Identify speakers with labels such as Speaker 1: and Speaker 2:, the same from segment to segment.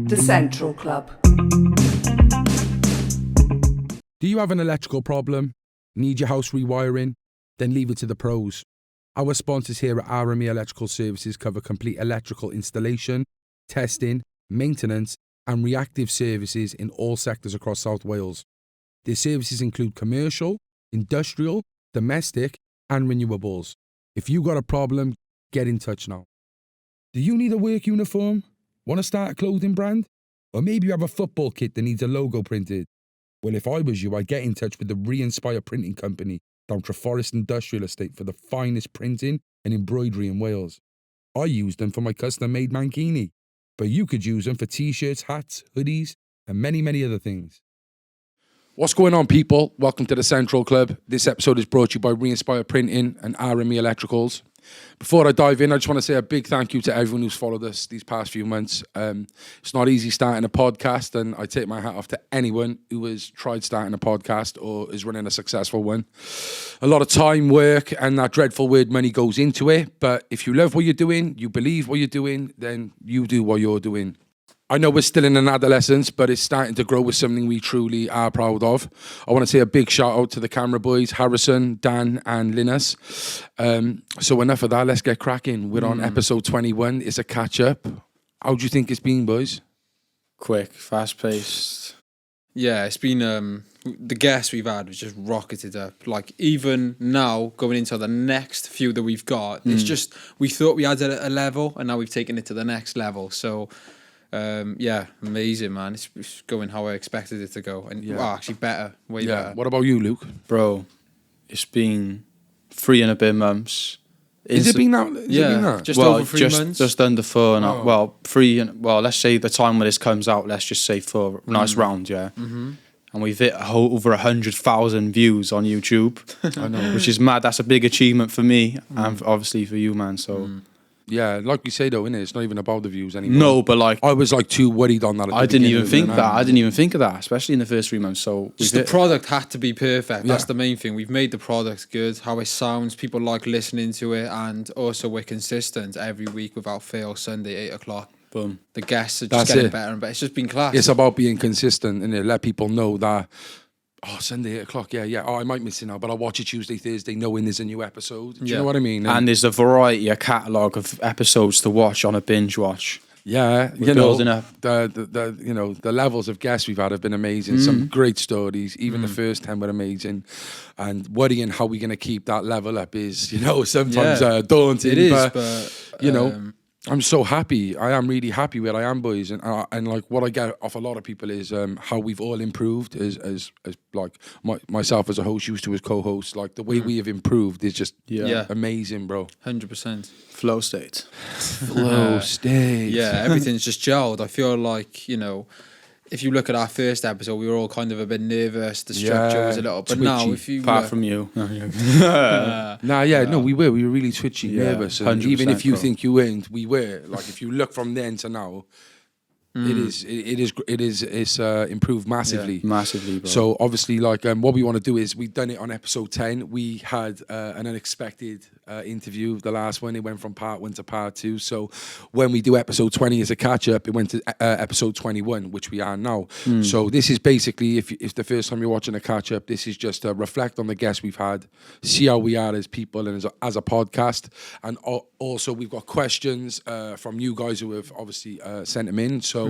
Speaker 1: The Central Club.
Speaker 2: Do you have an electrical problem? Need your house rewiring? Then leave it to the pros. Our sponsors here at RME Electrical Services cover complete electrical installation, testing, maintenance and reactive services in all sectors across South Wales. Their services include commercial, industrial, domestic and renewables. If you got a problem, get in touch now. Do you need a work uniform? Want to start a clothing brand? Or maybe you have a football kit that needs a logo printed? Well, if I was you, I'd get in touch with the Re-Inspire Printing Company down Treforest Industrial Estate for the finest printing and embroidery in Wales. I use them for my custom-made mankini, but you could use them for t-shirts, hats, hoodies, and many, many other things. What's going on, people? Welcome to the Central Club. This episode is brought to you by Re-Inspire Printing and RME Electricals. Before I dive in, I just want to say a big thank you to everyone who's followed us these past few months. It's not easy starting a podcast, and I take my hat off to anyone who has tried starting a podcast or is running a successful one. A lot of time, work, and that dreadful word money goes into it, but if you love what you're doing, you believe what you're doing, then you do what you're doing. I know we're still in an adolescence, but it's starting to grow with something we truly are proud of. I want to say a big shout out to the camera boys, Harrison, Dan and Linus. So enough of that, let's get cracking. We're on episode 21. It's a catch up. How do you think it's been, boys?
Speaker 3: Quick, fast paced. Yeah, it's been, the guests we've had has just rocketed up. Like even now, going into the next few that we've got, it's just, we thought we had a level and now we've taken it to the next level. So, yeah, amazing, man. It's going how I expected it to go, and well, actually better, way better.
Speaker 2: What about you, Luke?
Speaker 3: Bro, it's been 3 and a bit months.
Speaker 2: Has it been that?
Speaker 3: Just
Speaker 2: over
Speaker 3: over 3 months. Just under 4. And well, 3. And well, let's say the time when this comes out, let's just say 4. Nice round, yeah. Mm-hmm. And we've hit over 100,000 views on YouTube. I know, which is mad. That's a big achievement for me, and obviously for you, man. So.
Speaker 2: Yeah, like we say though, innit? It's not even about the views anymore.
Speaker 3: No, but like
Speaker 2: I was like too worried on that.
Speaker 3: I didn't even think that. I didn't even think of that, especially in the first 3 months. So
Speaker 4: just the product had to be perfect. That's the main thing. We've made the product good, how it sounds. People like listening to it, and also we're consistent every week without fail. Sunday 8 o'clock. Boom. The guests are just getting better and better. It's just been class.
Speaker 2: It's about being consistent and let people know that. Oh, Sunday 8 o'clock, yeah. Oh, I might miss it now, but I'll watch it Tuesday, Thursday, knowing there's a new episode. Do you know what I mean?
Speaker 3: And there's a variety, a catalogue of episodes to watch on a binge watch.
Speaker 2: Yeah,
Speaker 3: we're building up.
Speaker 2: The levels of guests we've had have been amazing. Some great stories. Even the first 10 were amazing. And worrying how we're going to keep that level up is, sometimes daunting.
Speaker 4: It is, but
Speaker 2: I'm so happy. I am really happy where I am, boys, and like what I get off a lot of people is how we've all improved as like myself as a host, used to as co-host. Like the way we have improved is just amazing, bro.
Speaker 4: 100%.
Speaker 3: Flow state.
Speaker 2: Flow state.
Speaker 4: Yeah, everything's just gelled. I feel like if you look at our first episode, we were all kind of a bit nervous. The structure was a little, but
Speaker 2: twitchy.
Speaker 4: now if you
Speaker 3: apart from you,
Speaker 2: no, we were really twitchy, nervous, and even if you think you weren't, we were. Like if you look from then to now, it's improved massively,
Speaker 3: massively. Bro.
Speaker 2: So obviously, like what we want to do is we've done it on episode 10. We had an unexpected interview. The last one, it went from part 1 to part 2. So when we do episode 20 as a catch up, it went to episode 21, which we are now. So this is basically, if the first time you're watching a catch up, this is just to reflect on the guests we've had, see how we are as people and as a podcast, and also we've got questions from you guys who have obviously sent them in. So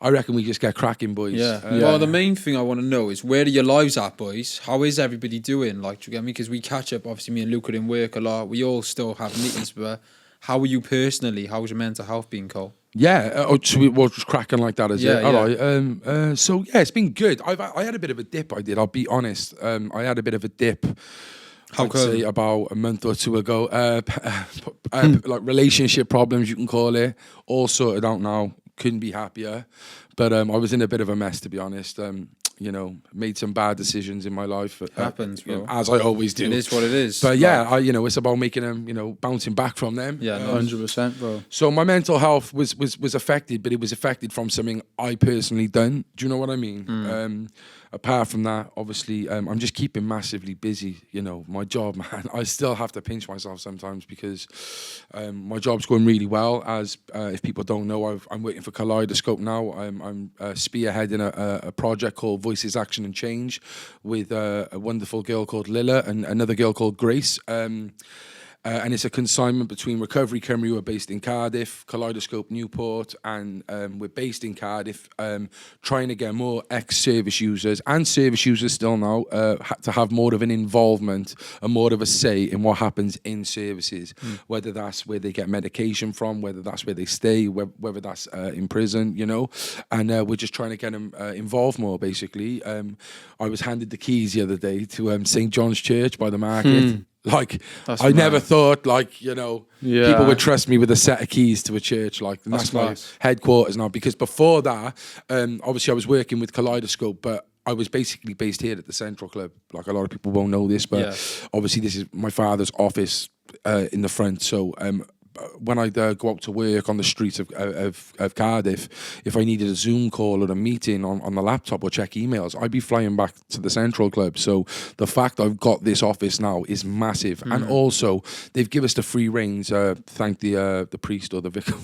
Speaker 2: I reckon we just get cracking, boys.
Speaker 4: Well, the main thing I want to know is, where are your lives at, boys? How is everybody doing? Like, do you get me? Because we catch up, obviously me and Luke are in work a lot. We all still have meetings, but how are you personally? How's your mental health been, Cole?
Speaker 2: Yeah, we're just cracking like that, is it? All right. So yeah, it's been good. I had a bit of a dip, I did. I'll be honest. I had a bit of a dip. I'd say about a month or two ago. Like relationship problems, you can call it. All sorted out now. Couldn't be happier. But I was in a bit of a mess, to be honest. Made some bad decisions in my life.
Speaker 4: Happens, bro.
Speaker 2: As I always do.
Speaker 4: It is what it is.
Speaker 2: But yeah, it's about making them, bouncing back from them.
Speaker 4: Yeah,
Speaker 3: 100%, bro.
Speaker 2: So my mental health was affected, but it was affected from something I personally done. Do you know what I mean? apart from that, obviously, I'm just keeping massively busy. You know, my job, man. I still have to pinch myself sometimes because my job's going really well. As if people don't know, I'm working for Kaleidoscope now. I'm spearheading a project called Voices, Action and Change with a wonderful girl called Lila and another girl called Grace. And it's a consignment between Recovery Cymru, who are based in Cardiff, Kaleidoscope Newport, and we're based in Cardiff, trying to get more ex-service users and service users still now to have more of an involvement and more of a say in what happens in services, whether that's where they get medication from, whether that's where they stay, whether that's in prison, you know. And we're just trying to get them involved more, basically. I was handed the keys the other day to St. John's Church by the market. Like, I never thought, like, you know, people would trust me with a set of keys to a church. Like, and that's my headquarters now. Because before that, obviously I was working with Kaleidoscope, but I was basically based here at the Central Club. Like, a lot of people won't know this, but obviously this is my father's office in the front. So when I go out to work on the streets of Cardiff, if I needed a Zoom call or a meeting on the laptop or check emails, I'd be flying back to the Central Club. So the fact I've got this office now is massive. And also, they've given us the free reins, thank the priest or the vicar,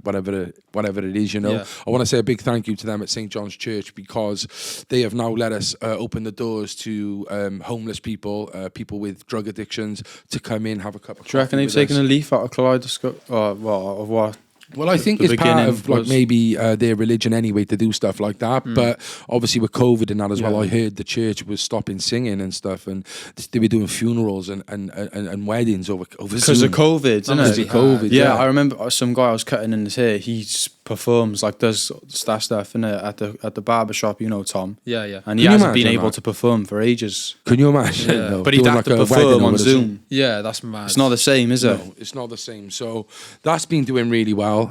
Speaker 2: whatever it is, you know. Yeah. I want to say a big thank you to them at St. John's Church, because they have now let us open the doors to homeless people, people with drug addictions, to come in, have a cup of coffee.
Speaker 1: Do you reckon they've taken a leaf out of Kaleidoscope? Of what?
Speaker 2: Well, I think it's part of like maybe their religion anyway to do stuff like that. But obviously with COVID and that as well, I heard the church was stopping singing and stuff, and they were doing funerals and weddings over
Speaker 1: because
Speaker 2: Zoom.
Speaker 1: of COVID, isn't it?
Speaker 2: Because of COVID,
Speaker 1: yeah. I remember some guy I was cutting in his hair. He performs, like, does that stuff in at the barber shop, you know, Tom.
Speaker 3: Yeah.
Speaker 1: And he hasn't been able to perform for ages.
Speaker 2: Can you imagine?
Speaker 1: Yeah. But he'd have to perform on Zoom.
Speaker 3: Yeah, that's mad.
Speaker 1: It's not the same, is it?
Speaker 2: No, it's not the same. So that's been doing really well.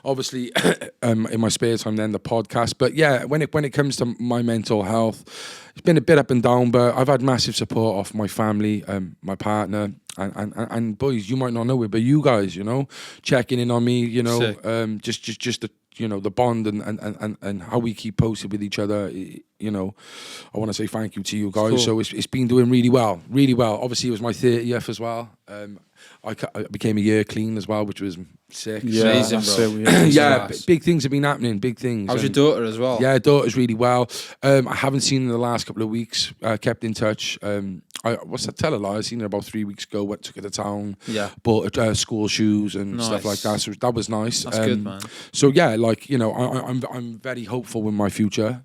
Speaker 2: Obviously, in my spare time, then the podcast. But yeah, when it comes to my mental health, it's been a bit up and down. But I've had massive support off my family, my partner, and boys. You might not know it, but you guys, you know, checking in on me. You know, just the, you know, the bond and how we keep posted with each other. You know, I want to say thank you to you guys. Cool. So it's been doing really well, really well. Obviously, it was my 30th as well. I became a year clean as well, which was sick.
Speaker 3: Yeah, amazing, bro.
Speaker 2: Yeah, big things have been happening. Big things.
Speaker 3: How's your daughter as well?
Speaker 2: Yeah, daughter's really well. I haven't seen her in the last couple of weeks. Kept in touch. Tell a lie. I seen her about 3 weeks ago. Took her to town.
Speaker 3: Yeah.
Speaker 2: Bought school shoes and stuff like that. So that was nice.
Speaker 3: That's good, man.
Speaker 2: So yeah, like, you know, I'm very hopeful with my future.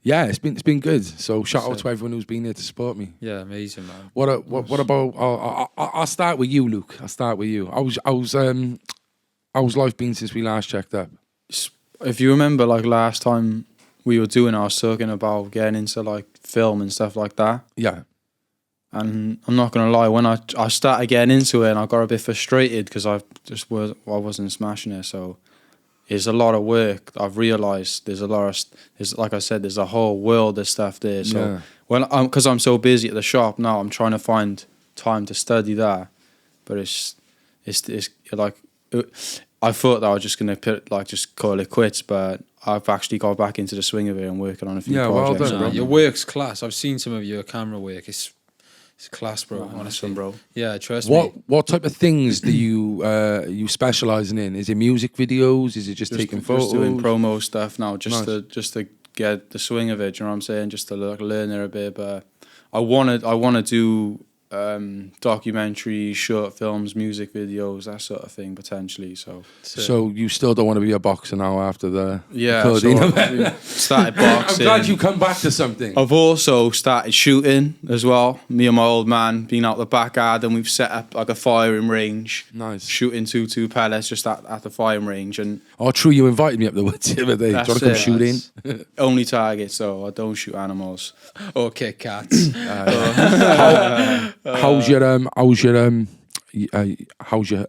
Speaker 2: Yeah, it's been good. So shout out to everyone who's been here to support me.
Speaker 3: Yeah, amazing, man.
Speaker 2: What about? I'll start with you, Luke. I'll start with you. How's life been since we last checked up?
Speaker 1: If you remember, like, last time we were doing, I was talking about getting into, like, film and stuff like that.
Speaker 2: Yeah.
Speaker 1: And I'm not gonna lie, when I started getting into it, and I got a bit frustrated because I wasn't smashing it. So it's a lot of work. I've realised there's like I said, there's a whole world of stuff there. So because I'm so busy at the shop now, I'm trying to find time to study that. But it's like, I thought that I was just gonna just call it quits, but I've actually got back into the swing of it and working on a few projects.
Speaker 2: Well done, bro.
Speaker 3: Your work's class. I've seen some of your camera work. It's class, bro. Honestly,
Speaker 1: bro.
Speaker 3: Yeah, trust me.
Speaker 2: What type of things do you specialising in? Is it music videos? Is it just taking photos?
Speaker 1: Just doing promo stuff now, just to get the swing of it. You know what I'm saying? Just to learn it a bit. But I want to do documentaries, short films, music videos, that sort of thing potentially. So
Speaker 2: you still don't want to be a boxer now after the
Speaker 1: started boxing.
Speaker 2: I'm glad you come back to something.
Speaker 1: I've also started shooting as well. Me and my old man been out the back garden. We've set up like a firing range.
Speaker 2: Nice.
Speaker 1: Shooting two pellets just at the firing range. And
Speaker 2: true, you invited me up the woods the other day. Do you want to come shooting?
Speaker 1: Only target, so I don't shoot animals.
Speaker 3: Okay, cats.
Speaker 2: How's your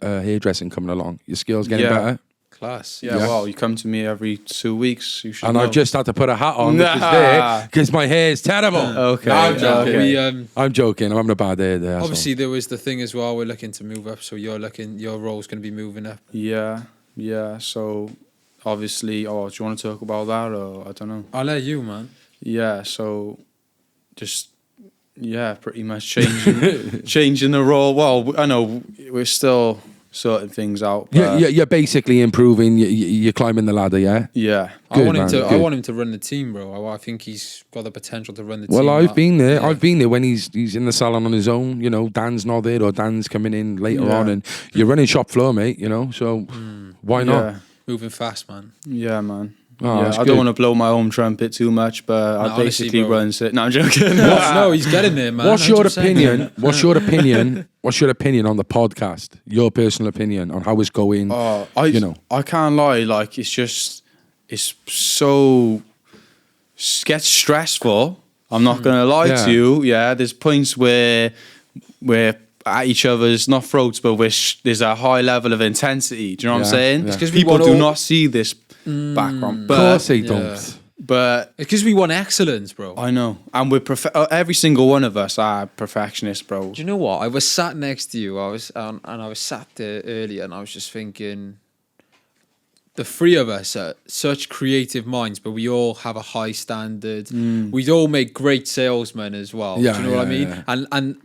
Speaker 2: hairdressing coming along? Your skills getting better?
Speaker 3: Class.
Speaker 1: Yeah, well, you come to me every 2 weeks. You should.
Speaker 2: And
Speaker 1: know.
Speaker 2: I've just had to put a hat on because my hair is terrible.
Speaker 1: Okay.
Speaker 2: No, I'm joking.
Speaker 1: Okay.
Speaker 2: I'm joking. I'm having a bad day there.
Speaker 3: Obviously, there was the thing as well. We're looking to move up, so your role's going to be moving up.
Speaker 1: Yeah. So obviously, do you want to talk about that, or I don't know?
Speaker 3: I'll let you, man.
Speaker 1: Yeah, so just pretty much changing the role. Well, I know we're still sorting things out. But
Speaker 2: You're basically improving. You're climbing the ladder, yeah.
Speaker 1: Yeah,
Speaker 3: I want him to run the team, bro. I think he's got the potential to run the team.
Speaker 2: Well, I've been there. Yeah. I've been there when he's in the salon on his own. You know, Dan's not there, or Dan's coming in later on, and you're running shop floor, mate. You know, so why not?
Speaker 3: Moving fast, man.
Speaker 1: Yeah, man.
Speaker 2: Oh,
Speaker 1: I don't want to blow my home trumpet too much, but I basically run it. No, I'm joking.
Speaker 3: No, he's getting there, man.
Speaker 2: What's your opinion? What's your opinion? What's your opinion on the podcast? Your personal opinion on how it's going?
Speaker 1: I can't lie. Like it's so gets stressful. I'm not gonna lie to you. Yeah, there's points where we're at each other's not throats, but there's a high level of intensity. Do you know what I'm saying?
Speaker 2: Yeah.
Speaker 1: It's because people do not see this background.
Speaker 2: But, of course they don't.
Speaker 1: But
Speaker 3: it's because we want excellence, bro.
Speaker 1: I know, and we're every single one of us are perfectionists, bro.
Speaker 3: Do you know what? I was sat next to you. I was sat there earlier, and I was just thinking, the three of us are such creative minds, but we all have a high standard. We'd all make great salesmen as well.
Speaker 2: Yeah,
Speaker 3: do you know what I mean? Yeah.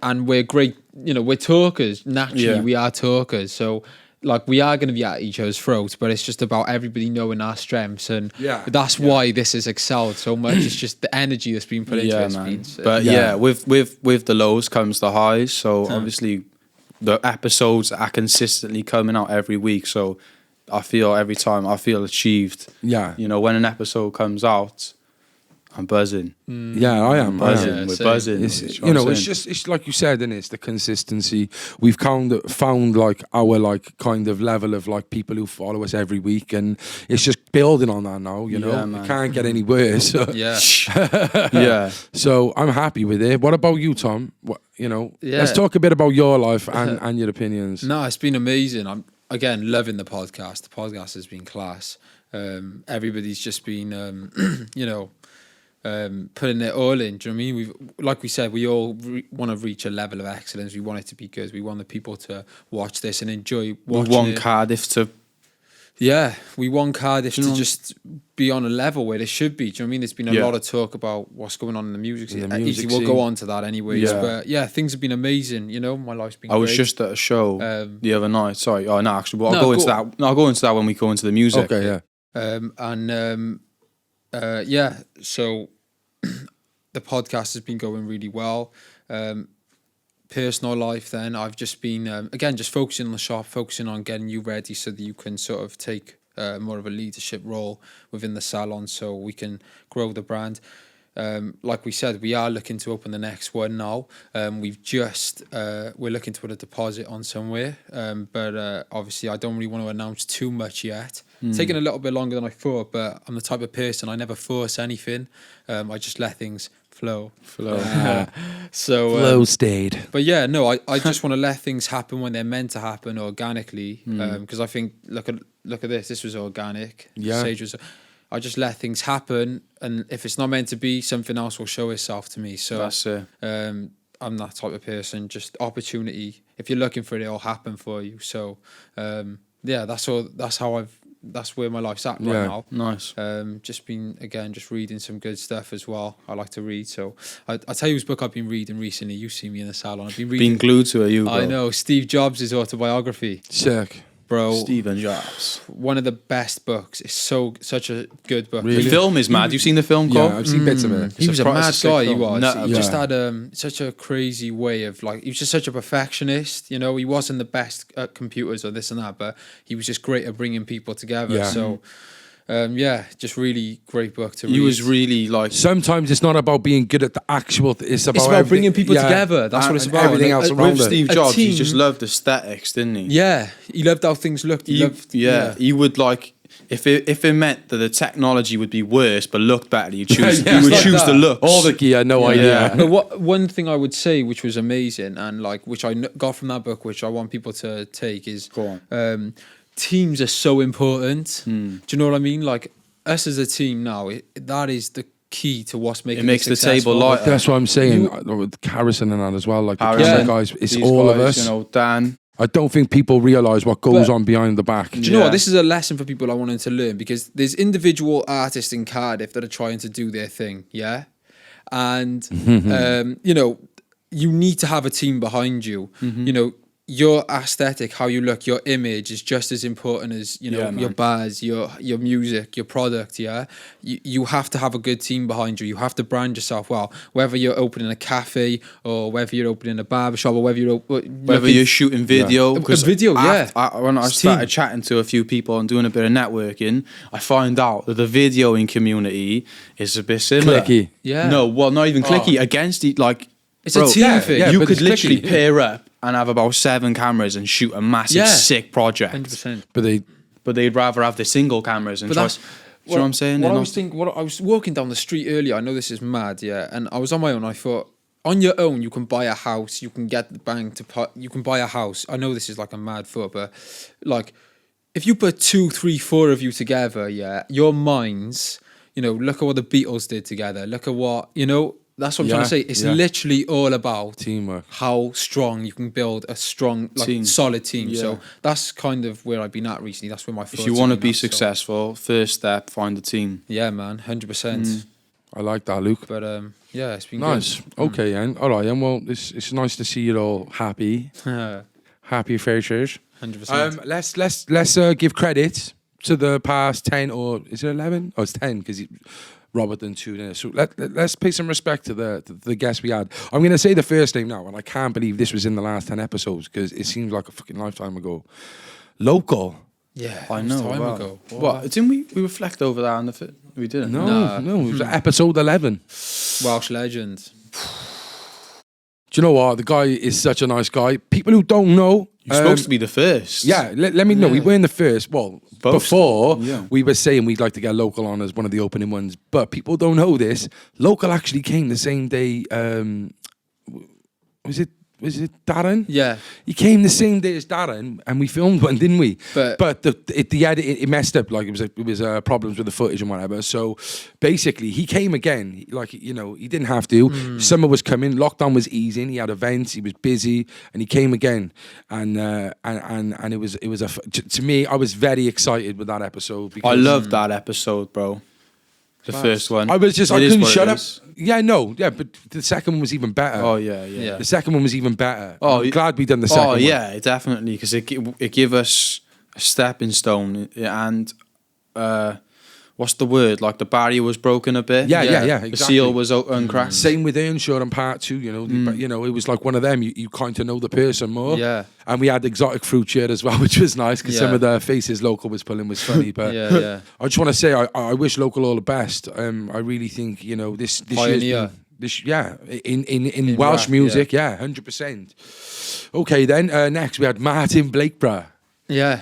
Speaker 3: And we're great. You know, we're talkers. Naturally, we are talkers. So, like, we are going to be at each other's throats, but it's just about everybody knowing our strengths, and that's why this has excelled so much. It's just the energy that's been put into it.
Speaker 1: Man. But with the lows comes the highs. So obviously, the episodes are consistently coming out every week. So I feel every time I feel achieved.
Speaker 2: Yeah,
Speaker 1: you know, when an episode comes out, I'm buzzing.
Speaker 2: Yeah, I am
Speaker 1: buzzing.
Speaker 3: Yeah,
Speaker 1: we're buzzing.
Speaker 2: It's like you said, and it's the consistency. We've found like our like kind of level of like people who follow us every week, and it's just building on that now. You know, it can't get any worse.
Speaker 1: Yeah.
Speaker 2: So I'm happy with it. What about you, Tom? Let's talk a bit about your life and your opinions.
Speaker 3: No, it's been amazing. I'm again loving the podcast. The podcast has been class. Everybody's just been, putting it all in. Do you know what I mean? Like we said, we all want to reach a level of excellence. We want it to be good. We want the people to watch this and enjoy watching it.
Speaker 1: We want Cardiff to...
Speaker 3: Yeah, we want Cardiff to just be on a level where they should be. Do you know what I mean? There's been a lot of talk about what's going on in the music scene. We'll go on to that anyways. But things have been amazing. You know, my life's been great.
Speaker 1: I was just at a show the other night. Sorry. Oh, no, actually. I'll go into that. No, I'll go into that when we go into the music.
Speaker 2: Okay, yeah.
Speaker 3: So the podcast has been going really well. Personal life, then I've just been again just focusing on the shop, focusing on getting you ready so that you can sort of take more of a leadership role within the salon, so we can grow the brand. Like we said, we are looking to open the next one now. We're looking to put a deposit on somewhere, but obviously I don't really want to announce too much yet. Taking a little bit longer than I thought, but I'm the type of person, I never force anything. I just let things flow.
Speaker 2: Flow stayed.
Speaker 3: But yeah, no, I just want to let things happen when they're meant to happen organically. Because I think look at this. This was organic.
Speaker 2: Yeah.
Speaker 3: Sage was. I just let things happen, and if it's not meant to be, something else will show itself to me. So
Speaker 1: that's it.
Speaker 3: I'm that type of person. Just opportunity. If you're looking for it, it'll happen for you. So that's all. That's where my life's at right now.
Speaker 1: Nice.
Speaker 3: Just reading some good stuff as well. I like to read, so I tell you whose book I've been reading recently. You've seen me in the salon. I've been reading.
Speaker 1: Been glued to it, bro.
Speaker 3: I know, Steve Jobs' autobiography.
Speaker 2: Sick.
Speaker 3: Bro,
Speaker 1: Stephen Jobs.
Speaker 3: One of the best books. It's such a good book.
Speaker 1: Really? The film is mad. You've seen the film, Cole?
Speaker 2: Yeah, I've seen bits of it.
Speaker 3: He was a mad guy. He was.
Speaker 1: No,
Speaker 3: He just had such a crazy way of he was just such a perfectionist. You know, he wasn't the best at computers or this and that, but he was just great at bringing people together.
Speaker 2: Yeah.
Speaker 3: So. Just really great book to read.
Speaker 1: He was really
Speaker 2: sometimes it's not about being good at the actual it's about
Speaker 3: bringing people together. That's what it's about.
Speaker 2: Everything else around
Speaker 1: with Steve Jobs, he just loved aesthetics, didn't he?
Speaker 3: Yeah, he loved how things looked.
Speaker 1: He would if it meant that the technology would be worse but looked better, you would choose the looks.
Speaker 2: All the gear, no idea.
Speaker 3: But one thing I would say, which was amazing, and which I got from that book, which I want people to take, is
Speaker 1: go on.
Speaker 3: Teams are so important. Do you know what I mean? Like us as a team now, that is the key to what's making
Speaker 1: it makes the
Speaker 3: successful.
Speaker 1: table lighter.
Speaker 2: That's what I'm saying. With Harrison and that as well. Like the guys, it's all of us.
Speaker 1: You know, Dan.
Speaker 2: I don't think people realise what goes on behind the back.
Speaker 3: Do you know what? This is a lesson for people I wanted to learn, because there's individual artists in Cardiff that are trying to do their thing, yeah? And, you know, you need to have a team behind you. You know, your aesthetic, how you look, your image is just as important as, you know, your bars, your music, your product, yeah? You have to have a good team behind you. You have to brand yourself well, whether you're opening a cafe or whether you're opening a barbershop or whether you're
Speaker 1: shooting video.
Speaker 3: Video,
Speaker 1: when I started chatting to a few people and doing a bit of networking, I find out that the videoing community is a bit similar.
Speaker 2: Clicky.
Speaker 3: Yeah.
Speaker 1: No, well, not even clicky. Against it, like...
Speaker 3: It's a team thing.
Speaker 2: Yeah,
Speaker 1: you
Speaker 2: but
Speaker 1: could
Speaker 2: it's
Speaker 1: literally
Speaker 2: clicky.
Speaker 1: pair up and have about 7 cameras and shoot a massive, sick project.
Speaker 3: 100%.
Speaker 2: But
Speaker 1: They'd rather have the single cameras and try... Do you know what I'm saying?
Speaker 3: I was walking down the street earlier. I know this is mad, yeah, and I was on my own. I thought, on your own, you can buy a house. You can get the bank to you can buy a house. I know this is like a mad thought, but like, if you put 2, 3, 4 of you together, yeah, your minds, you know, look at what the Beatles did together. Look at what, you know. That's what I'm trying to say. It's literally all about
Speaker 2: teamwork.
Speaker 3: How strong you can build a strong, like, solid team. Yeah. So that's kind of where I've been at recently. That's where my thoughts.
Speaker 1: If you want to be successful, first step, find a team.
Speaker 3: Yeah, man, 100%.
Speaker 2: I like that, Luke.
Speaker 3: But yeah, it's been
Speaker 2: nice.
Speaker 3: Good.
Speaker 2: Okay, then. All right, then. Well, it's nice to see you all happy, happy faces.
Speaker 3: 100%.
Speaker 2: Let's give credit to the past 10, or is it 11? Oh, it's 10 because Robert done 2 there. So let's pay some respect to the guests we had. I'm going to say the first name now, and I can't believe this was in the last 10 episodes because it seems like a fucking lifetime ago. Local.
Speaker 3: Yeah,
Speaker 1: I know.
Speaker 3: Time ago.
Speaker 1: What? Didn't we reflect over that on the fit? We didn't.
Speaker 2: No. It was episode 11.
Speaker 3: Welsh legend.
Speaker 2: Do you know what? The guy is such a nice guy. People who don't know.
Speaker 1: You're supposed to be the first.
Speaker 2: Yeah, let me know. We weren't the first. Well, before
Speaker 1: Yeah.
Speaker 2: we were saying we'd like to get Local on as one of the opening ones, but people don't know this. Local actually came the same day. Was it Darren?
Speaker 3: Yeah.
Speaker 2: He came the same day as Darren, and we filmed one, didn't we? But the edit it messed up. Like it was problems with the footage and whatever. So basically, he came again. Like, you know, he didn't have to. Summer was coming, lockdown was easing. He had events. He was busy, and he came again. And it was to me, I was very excited with that episode. Because
Speaker 1: I loved that episode, bro. The first one.
Speaker 2: I couldn't shut up. Yeah, no, yeah, but the second one was even better.
Speaker 1: Oh yeah.
Speaker 2: The second one was even better.
Speaker 1: Oh,
Speaker 2: I'm glad we done the second one.
Speaker 1: Oh yeah, definitely, because it gave us a stepping stone, and what's the word? Like the barrier was broken a bit.
Speaker 2: Yeah, exactly.
Speaker 1: The seal was uncracked.
Speaker 2: Same with Earnshaw and part 2. You know, you know, it was like one of them. You kind of know the person more.
Speaker 3: Yeah.
Speaker 2: And we had exotic fruit cheer as well, which was nice because some of the faces Local was pulling was funny. But
Speaker 3: yeah.
Speaker 2: I just want to say I wish Local all the best. I really think, you know, this
Speaker 3: Pioneer.
Speaker 2: In Welsh
Speaker 3: rap,
Speaker 2: music, 100%. Okay, then next we had Martin Blakeborough.
Speaker 3: Yeah,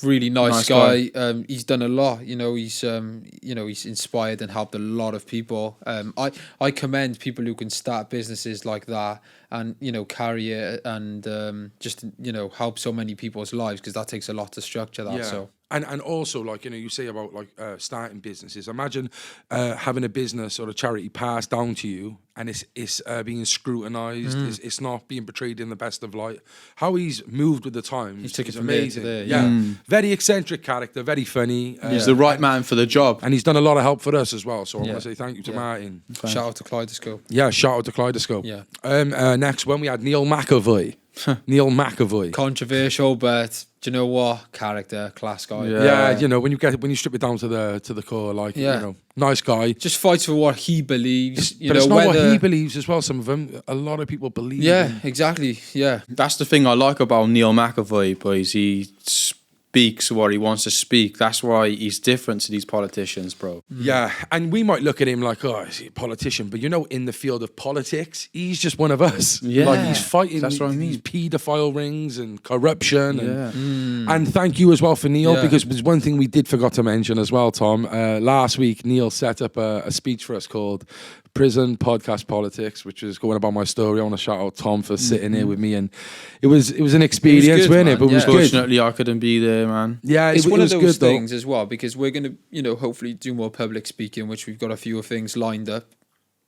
Speaker 3: really nice guy. He's done a lot. You know, he's inspired and helped a lot of people. I commend people who can start businesses like that and, you know, carry it and just, you know, help so many people's lives, because that takes a lot to structure that.
Speaker 2: Yeah.
Speaker 3: So.
Speaker 2: And also, like, you know, you say about like starting businesses. Imagine having a business or a charity passed down to you, and it's being scrutinised. It's not being portrayed in the best of light. How he's moved with the times.
Speaker 3: He's taken
Speaker 2: is
Speaker 3: from
Speaker 2: amazing.
Speaker 3: there to
Speaker 2: Yeah,
Speaker 3: there,
Speaker 2: very eccentric character, very funny.
Speaker 1: He's the right man for the job,
Speaker 2: and he's done a lot of help for us as well. So I want to say thank you to Martin.
Speaker 3: Shout out to Kaleidoscope.
Speaker 2: Yeah, shout out to Kaleidoscope.
Speaker 3: Yeah.
Speaker 2: Next one we had Neil McAvoy. Neil McAvoy.
Speaker 3: Controversial, but do you know what? Character, class guy.
Speaker 2: Yeah, you know, when you strip it down to the core, like, you know, nice guy.
Speaker 3: Just fights for what he believes.
Speaker 2: But it's not what he believes as well. Some of them, a lot of people believe.
Speaker 3: Yeah, exactly. Yeah,
Speaker 1: that's the thing I like about Neil McAvoy, boys. He speaks what he wants to speak. That's why he's different to these politicians, bro.
Speaker 2: Yeah, and we might look at him like, oh, is he a politician? But, you know, in the field of politics, he's just one of us.
Speaker 1: Yeah,
Speaker 2: like, he's fighting.
Speaker 1: That's what I mean.
Speaker 2: These paedophile rings and corruption. And thank you as well for Neil, because there's one thing we did forgot to mention as well, Tom. Last week, Neil set up a speech for us called Prison Podcast Politics, which is going about my story. I want to shout out Tom for sitting here with me, and it was an experience, wasn't it? But it was good.
Speaker 1: Fortunately, I couldn't be there, man.
Speaker 3: Yeah, it's one of those
Speaker 2: good,
Speaker 3: things as well, because we're gonna, you know, hopefully do more public speaking, which we've got a few things lined up.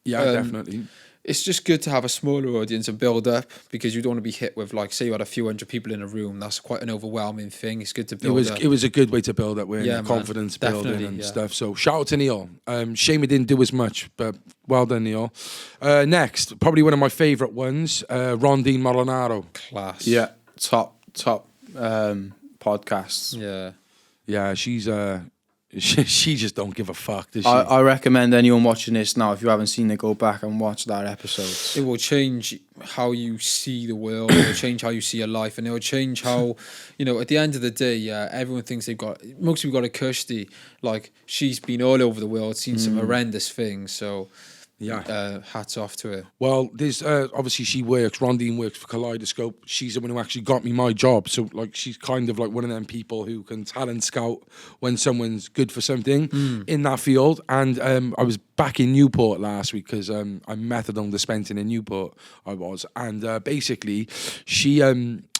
Speaker 2: Yeah, definitely.
Speaker 3: it's just good to have a smaller audience and build up, because you don't want to be hit with, like, say you had a few hundred people in a room. That's quite an overwhelming thing. It's good to build up.
Speaker 2: It was a good way to build up, confidence building and stuff. So shout out to Neil. Shame it didn't do as much, but well done, Neil. Next, probably one of my favourite ones, Rondine Molinaro.
Speaker 3: Class.
Speaker 1: Yeah, top podcasts.
Speaker 3: Yeah,
Speaker 2: she's she just don't give a fuck, does she?
Speaker 1: I recommend anyone watching this now, if you haven't seen it, go back and watch that episode.
Speaker 3: it will change how you see the world. It will change how you see your life, and it will change how, at the end of the day, everyone thinks most people got a cushy. Like, she's been all over the world, seen some horrendous things. So hats off to her.
Speaker 2: Well, there's obviously Rondine works for Kaleidoscope. She's the one who actually got me my job. So like, she's kind of like one of them people who can talent scout when someone's good for something in that field. And I was back in Newport last week because I'm methadone dispensing in Newport. And basically she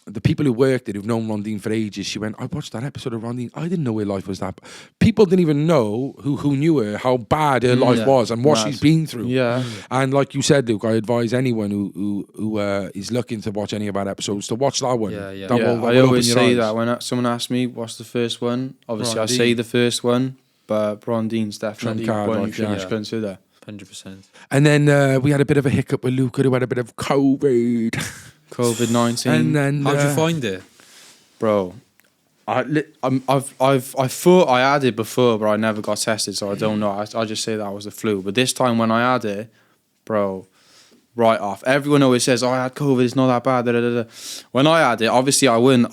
Speaker 2: the people who worked it, who've known Rondine for ages, she went, I watched that episode of Rondine. I didn't know her life was that. People didn't even know who knew her, how bad her life was and what she's been through.
Speaker 1: Yeah.
Speaker 2: And like you said, Luke, I advise anyone who is looking to watch any of our episodes to watch that one.
Speaker 3: Yeah.
Speaker 1: I always say that when someone asks me what's the first one. Obviously, Rondine. I say the first one, but Rondine's definitely one you should consider.
Speaker 3: 100%.
Speaker 2: And then we had a bit of a hiccup with Luca, who had a bit of
Speaker 1: COVID-19.
Speaker 2: And then
Speaker 3: how'd you find it,
Speaker 1: bro? I thought I had it before, but I never got tested, so I don't know. I just say that was the flu. But this time when I had it, bro, right off. Everyone always says, "Oh, I had COVID. It's not that bad." Da, da, da. When I had it, obviously I didn't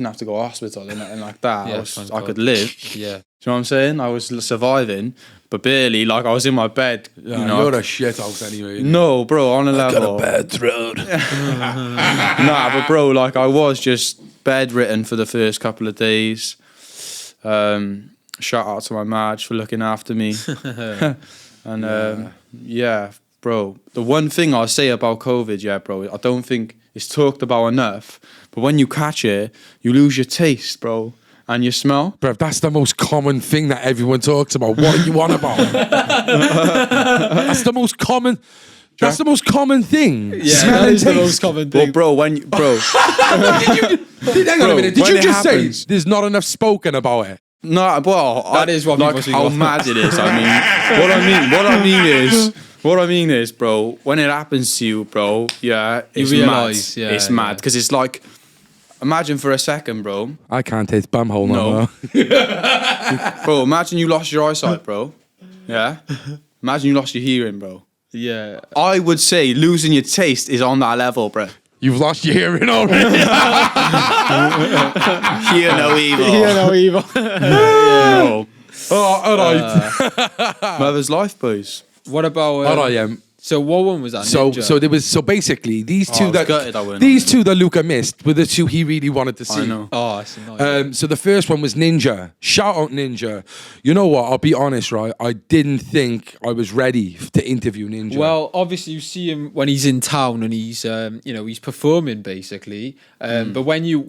Speaker 1: have to go to hospital or anything like that. I could live.
Speaker 3: Yeah.
Speaker 1: Do you know what I'm saying? I was surviving, but barely. Like, I was in my bed.
Speaker 2: You're a shit house anyway.
Speaker 1: No, bro, on a level.
Speaker 2: Got a bad throat.
Speaker 1: Nah, but bro, like, I was just bedridden for the first couple of days. Shout out to my Marge for looking after me. And bro, the one thing I'll say about COVID, bro, I don't think it's talked about enough, but when you catch it, you lose your taste, bro. And your smell?
Speaker 2: Bro, that's the most common thing that everyone talks about. What are you on about? That's the most common thing.
Speaker 3: Yeah, that is the most common thing.
Speaker 1: Well, bro,
Speaker 2: hang on a minute. Did you just say there's not enough spoken about it?
Speaker 1: No, well,
Speaker 3: that is what
Speaker 1: like how mad it is. I mean, what I mean is, bro, when it happens to you, bro, it's
Speaker 3: realise,
Speaker 1: mad. It's mad because it's like, imagine for a second, bro.
Speaker 2: I can't taste bumhole no more.
Speaker 1: Bro, imagine you lost your eyesight, bro. Yeah? Imagine you lost your hearing, bro.
Speaker 3: Yeah.
Speaker 1: I would say losing your taste is on that level, bro.
Speaker 2: You've lost your hearing already.
Speaker 1: Hear no evil.
Speaker 3: Hear no evil.
Speaker 1: No.
Speaker 2: Oh, all right.
Speaker 1: Mother's life, boys.
Speaker 3: What about...
Speaker 2: all right,
Speaker 3: So what one was that?
Speaker 2: So basically these two that Luca missed were the two he really wanted to see.
Speaker 1: I know.
Speaker 3: Oh, I see. Nice.
Speaker 2: So the first one was Ninja. Shout out Ninja. You know what? I'll be honest, right? I didn't think I was ready to interview Ninja.
Speaker 3: Well, obviously you see him when he's in town and he's he's performing basically. But when you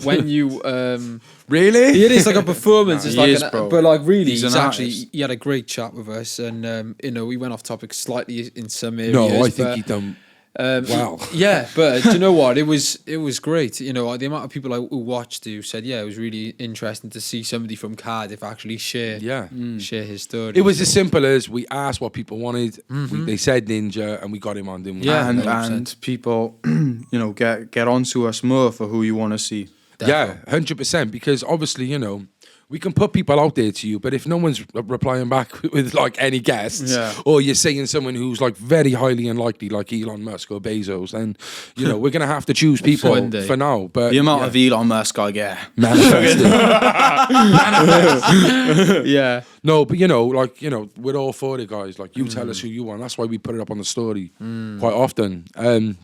Speaker 2: really,
Speaker 3: it is like a performance. It's like but like really,
Speaker 1: he's
Speaker 3: actually he had a great chat with us, and we went off topic slightly in some areas.
Speaker 2: No, I think he done. Wow.
Speaker 3: Yeah, but do you know what? It was great. The amount of people who watched who said, it was really interesting to see somebody from Cardiff actually share his story.
Speaker 2: It was as simple as we asked what people wanted. They said Ninja, and we got him on, didn't we?
Speaker 1: Yeah, and people, get onto us more for who you want to see.
Speaker 2: Definitely. Yeah, 100%. Because obviously, we can put people out there to you, but if no one's replying back with like any guests, or you're saying someone who's like very highly unlikely, like Elon Musk or Bezos, then we're gonna have to choose people for now. But
Speaker 1: the amount of Elon Musk I get,
Speaker 2: manifested.
Speaker 1: Yeah.
Speaker 2: No, but we're all for it, guys. Like, you tell us who you want. That's why we put it up on the story quite often.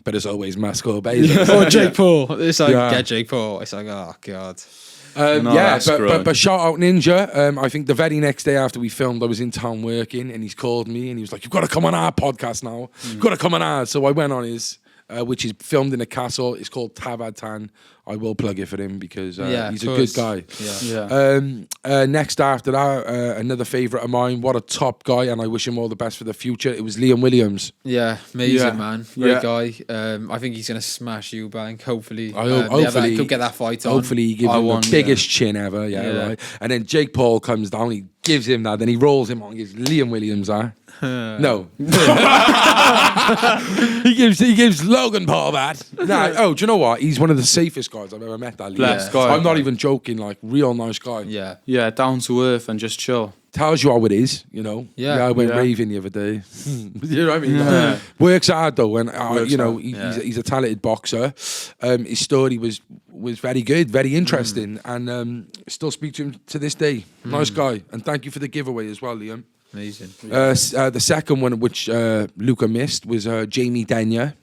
Speaker 2: But it's always Musk or Bezos
Speaker 3: or Jake Paul. It's like get Jake Paul. It's like, oh god.
Speaker 2: But shout out Ninja. I think the very next day after we filmed, I was in town working, and he's called me and he was like, "You've got to come on our podcast now. You've got to come on ours." So I went on his, which is filmed in a castle. It's called Tavatan. I will plug it for him because he's a good guy. Next after that, another favourite of mine. What a top guy, and I wish him all the best for the future. It was Liam Williams.
Speaker 3: Yeah, amazing man. Great guy. I think he's gonna smash Eubank. Hopefully, hopefully could get that fight on.
Speaker 2: Hopefully, he gives him the biggest chin ever. Right. And then Jake Paul comes down. He gives him that. Then he rolls him on. Gives Liam Williams that. No. he gives Logan Paul that. Nah, do you know what? He's one of the safest guys I've ever met. That
Speaker 1: Blessed guy.
Speaker 2: I'm not even joking. Like, real nice guy.
Speaker 1: Yeah, down to earth and just chill.
Speaker 2: Tells you how it is, you know. I went raving the other day. You know what I mean?
Speaker 1: Yeah.
Speaker 2: Works hard though, and he's a talented boxer. His story was very good, very interesting, and still speak to him to this day. Nice guy, and thank you for the giveaway as well, Liam.
Speaker 3: Amazing.
Speaker 2: The second one, which Luca missed, was Jamie Denya.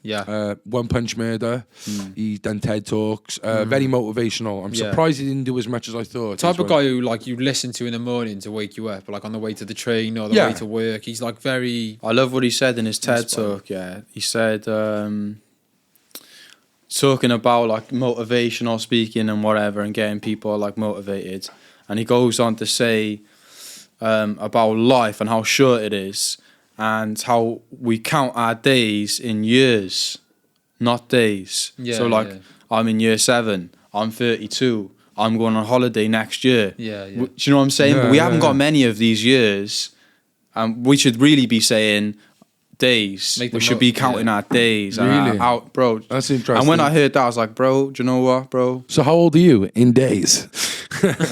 Speaker 2: One Punch Murder. He's done TED Talks. Very motivational. I'm surprised he didn't do as much as I thought.
Speaker 3: Type of guy who like you listen to in the morning to wake you up, like on the way to the train or the way to work. He's like very.
Speaker 1: I love what he said in his TED Talk. Yeah, he said talking about like motivational speaking and whatever, and getting people like motivated, and he goes on to say. About life and how short it is, and how we count our days in years, not days. I'm in year 7, I'm 32, I'm going on holiday next year. Do you know what I'm saying? But we haven't got many of these years, and we should really be saying days. We should be counting our days.
Speaker 2: Really?
Speaker 1: Out, bro.
Speaker 2: That's interesting.
Speaker 1: And when I heard that, I was like, bro, do you know what, bro?
Speaker 2: So how old are you in days?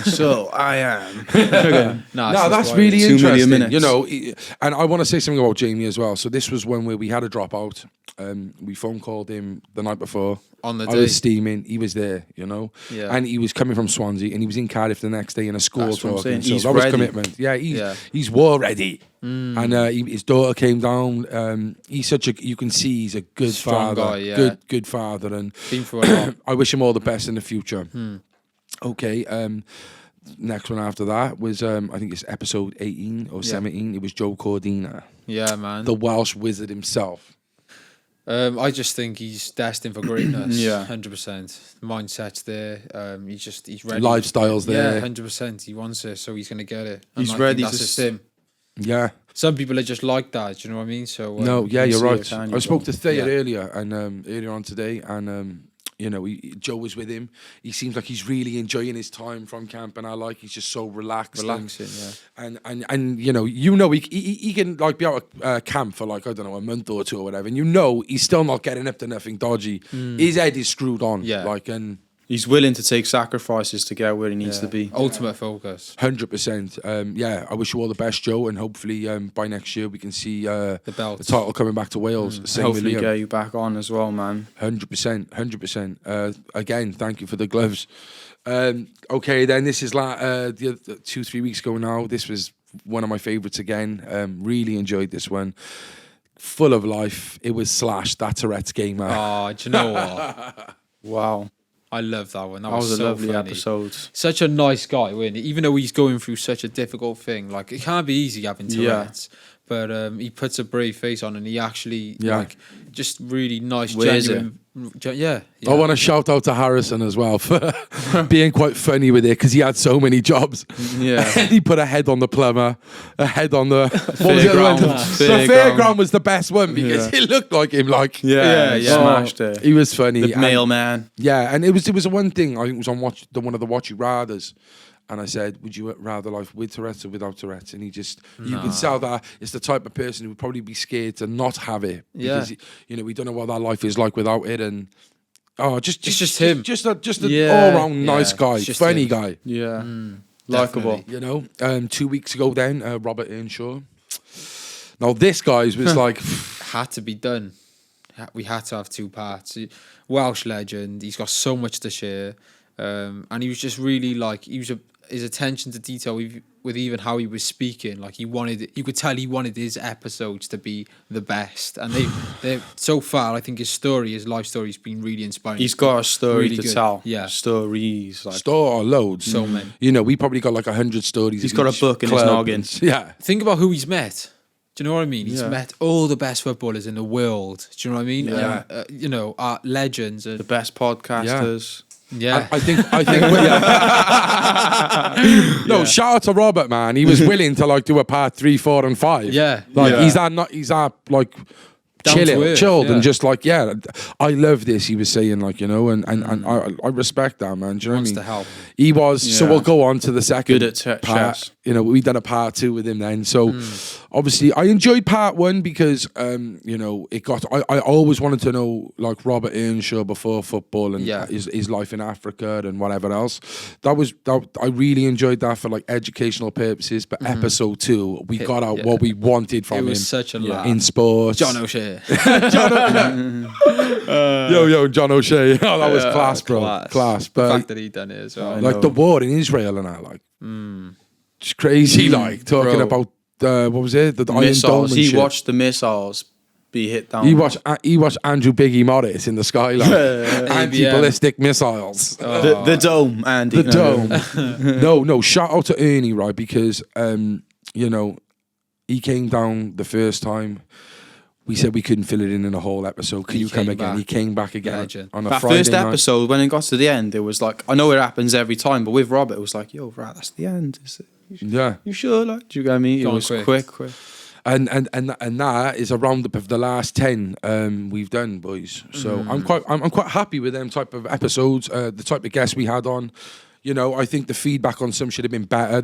Speaker 1: So I am.
Speaker 2: No, that's really interesting. You know, and I want to say something about Jamie as well. So this was one where we had a dropout. We phone called him the night before.
Speaker 3: On the day.
Speaker 2: I was steaming. He was there, you know. And he was coming from Swansea, and he was in Cardiff the next day in a school.
Speaker 1: That's what I'm saying.
Speaker 2: So
Speaker 1: He's
Speaker 2: that was
Speaker 1: ready.
Speaker 2: commitment. Yeah, he's war ready. And his daughter came down. He's such a, you can see he's a good
Speaker 3: Strong
Speaker 2: father.
Speaker 3: guy,
Speaker 2: Good father. And
Speaker 3: been through a lot.
Speaker 2: I wish him all the best in the future. Okay, next one after that was, I think it's episode 18 or 17. It was Joe Cordina.
Speaker 3: Yeah, man.
Speaker 2: The Welsh wizard himself.
Speaker 3: I just think he's destined for greatness.
Speaker 4: 100%.
Speaker 3: Mindset's there. He's ready.
Speaker 2: Lifestyle's there.
Speaker 3: Yeah, 100%. He wants it, so he's going to get it.
Speaker 1: He's ready
Speaker 3: That's
Speaker 1: to
Speaker 3: just him.
Speaker 2: Yeah.
Speaker 3: Some people are just like that. Do you know what I mean? So
Speaker 2: No, yeah, you're right.
Speaker 1: it,
Speaker 2: I spoke to Thayer earlier, and earlier on today, and you know, Joe was with him. He seems like he's really enjoying his time from camp, and he's just so relaxing. And you know, he can like be out at camp for like, I don't know, a month or two or whatever, and you know he's still not getting up to nothing dodgy. His head is screwed on. And
Speaker 1: he's willing to take sacrifices to get where he needs to be.
Speaker 3: Ultimate focus.
Speaker 2: 100%. I wish you all the best, Joe, and hopefully by next year we can see
Speaker 3: the belt,
Speaker 2: the title coming back to Wales. Same
Speaker 1: Hopefully
Speaker 2: with
Speaker 1: get you back on as well, man.
Speaker 2: 100%. Again, thank you for the gloves. Okay, then this is like 2-3 weeks ago now. This was one of my favourites again. Really enjoyed this one. Full of life. It was Slash, that Tourette's gamer.
Speaker 3: Oh, do you know what?
Speaker 1: Wow.
Speaker 3: I love that one. That
Speaker 1: was a
Speaker 3: so
Speaker 1: lovely
Speaker 3: funny.
Speaker 1: episode.
Speaker 3: Such a nice guy, wasn't he? Even though he's going through such a difficult thing. Like, it can't be easy having Tourette's. But he puts a brave face on, and he actually, like, just really nice, genuine. I
Speaker 2: want to shout out to Harrison as well for being quite funny with it, because he had so many jobs.
Speaker 1: Yeah.
Speaker 2: He put a head on the plumber, a head on the
Speaker 1: fairground.
Speaker 2: The fairground was the best one, because it looked like him. Like
Speaker 1: smashed it.
Speaker 2: He was funny.
Speaker 1: The mailman.
Speaker 2: Yeah, and it was one thing. I think it was on one of the What You Rathers. And I said, would you rather life with Tourette's or without Tourette's? And he just, you can tell that it's the type of person who would probably be scared to not have it. Because, you know, we don't know what that life is like without it. And, just him. Just an all-round nice guy, funny guy.
Speaker 1: Yeah. Likeable.
Speaker 2: You know, 2 weeks ago then, Robert Earnshaw. Now, this guy's was like...
Speaker 3: Had to be done. We had to have 2 parts. Welsh legend. He's got so much to share. And he was just really like, his attention to detail with even how he was speaking, like you could tell he wanted his episodes to be the best. And they're so far, I think his life story has been really inspiring.
Speaker 1: He's got a story
Speaker 3: really
Speaker 1: to
Speaker 3: good.
Speaker 1: tell.
Speaker 3: Yeah.
Speaker 1: Stories. Like,
Speaker 2: loads.
Speaker 3: So many.
Speaker 2: You know, we probably got like 100 stories.
Speaker 1: He's got a book in his noggin.
Speaker 2: Yeah.
Speaker 3: Think about who he's met. Do you know what I mean? He's
Speaker 1: Yeah.
Speaker 3: met all the best footballers in the world. Do you know what I mean?
Speaker 1: Yeah.
Speaker 3: You know, our legends. And
Speaker 1: The best podcasters.
Speaker 3: yeah.
Speaker 2: I think no, shout out to Robert, man. He was willing to like do a part 3, 4, and 5.
Speaker 3: Yeah.
Speaker 2: Like
Speaker 1: Yeah.
Speaker 2: he's that like
Speaker 3: Down to earth,
Speaker 2: chilled
Speaker 3: yeah.
Speaker 2: and just like, yeah, I love this, he was saying, like, you know, and I respect that, man. Do you know
Speaker 3: Wants
Speaker 2: what I
Speaker 3: to
Speaker 2: mean?
Speaker 3: help.
Speaker 2: He was, so
Speaker 1: Yeah.
Speaker 2: we'll go on to the second
Speaker 1: Good at
Speaker 2: part.
Speaker 1: chess.
Speaker 2: You know, we've done a part 2 with him then. So obviously I enjoyed part 1 because, you know, I always wanted to know like Robert Earnshaw before football and
Speaker 3: Yeah.
Speaker 2: his life in Africa and whatever else. I really enjoyed that for like educational purposes. But episode 2, we got out what we wanted from
Speaker 3: It
Speaker 2: him
Speaker 3: was such a laugh.
Speaker 2: in sports.
Speaker 3: John O'Shea.
Speaker 2: Yo, John O'Shea. Oh, that was class, bro. Class.
Speaker 3: The
Speaker 2: But
Speaker 3: fact that he done it as well.
Speaker 2: like the war in Israel and that, like, it's crazy. Like talking
Speaker 1: Bro.
Speaker 2: about what was it? The Iron Dome
Speaker 1: Missiles.
Speaker 2: and
Speaker 1: He
Speaker 2: shit.
Speaker 1: watched the missiles be hit down.
Speaker 2: He watched Andrew Biggie Morris in the sky, like anti-ballistic missiles.
Speaker 1: the dome, Andy.
Speaker 2: The dome. No. Shout out to Ernie, right? Because you know, he came down the first time. We said we couldn't fill it in a whole episode. Can you come
Speaker 3: came
Speaker 2: again?
Speaker 3: back.
Speaker 2: He came back again
Speaker 3: Legend.
Speaker 2: on a
Speaker 1: That
Speaker 2: Friday
Speaker 1: first
Speaker 2: night.
Speaker 1: episode, when it got to the end, it was like, I know it happens every time, but with Robert, it was like, yo, right, that's the end.
Speaker 2: Yeah.
Speaker 1: You sure? Like, do you get me? It
Speaker 3: Go on
Speaker 1: was
Speaker 3: quick.
Speaker 1: quick.
Speaker 2: And that is a roundup of the last 10 we've done, boys. So I'm quite happy with them type of episodes, the type of guests we had on. You know, I think the feedback on some should have been better.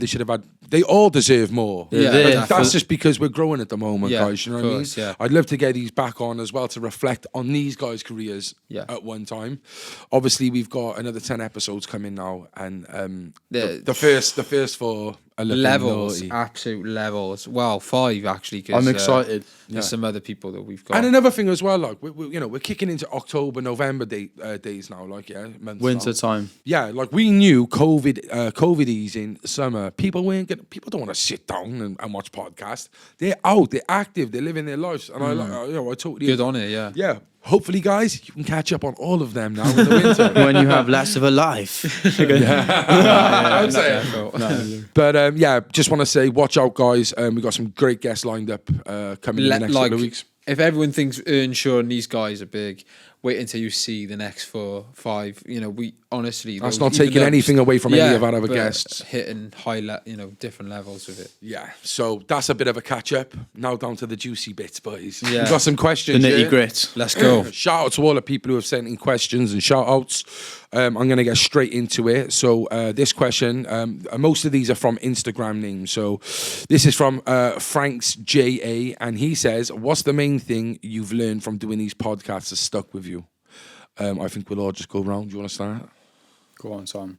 Speaker 2: They all deserve more.
Speaker 3: Yeah,
Speaker 2: But
Speaker 3: definitely.
Speaker 2: that's just because we're growing at the moment,
Speaker 3: Yeah,
Speaker 2: guys. You know
Speaker 3: of
Speaker 2: what I mean?
Speaker 3: course, yeah.
Speaker 2: I'd love to get these back on as well to reflect on these guys' careers at one time. Obviously, we've got another 10 episodes coming now, and the first 4 are looking
Speaker 3: Levels,
Speaker 2: naughty.
Speaker 3: absolute levels. Well, 5 actually. 'Cause,
Speaker 1: I'm excited.
Speaker 3: There's some other people that we've got.
Speaker 2: And another thing as well, like we're kicking into October, November days now, like months
Speaker 1: Winter
Speaker 2: now.
Speaker 1: time.
Speaker 2: Yeah, like we knew COVID easing, summer. People don't want to sit down and watch podcasts. They're out, they're active, they're living their lives, and I totally
Speaker 3: Good on it, yeah.
Speaker 2: Yeah, hopefully, guys, you can catch up on all of them now in the winter.
Speaker 1: When you have less of a life.
Speaker 2: I'm saying. But yeah, just want to say, watch out, guys. We got some great guests lined up coming in the next couple of weeks.
Speaker 3: If everyone thinks Earnshaw and these guys are big, wait until you see the next 4, 5. You know, we honestly
Speaker 2: That's
Speaker 3: those-
Speaker 2: not
Speaker 3: even
Speaker 2: taking
Speaker 3: though-
Speaker 2: anything away from any of our other
Speaker 3: but
Speaker 2: guests.
Speaker 3: hitting different levels of it.
Speaker 2: Yeah, so that's a bit of a catch up. Now down to the juicy bits, boys.
Speaker 3: Yeah.
Speaker 2: We've got some
Speaker 1: The
Speaker 2: questions.
Speaker 1: nitty
Speaker 2: yeah?
Speaker 1: grit.
Speaker 3: Let's go.
Speaker 2: Shout out to all the people who have sent in questions and shout outs. I'm going to get straight into it. So this question, most of these are from Instagram names. So this is from Frank's JA, and he says, what's the main thing you've learned from doing these podcasts that stuck with you? I think we'll all just go round. Do you want to start?
Speaker 1: Go on, Tom.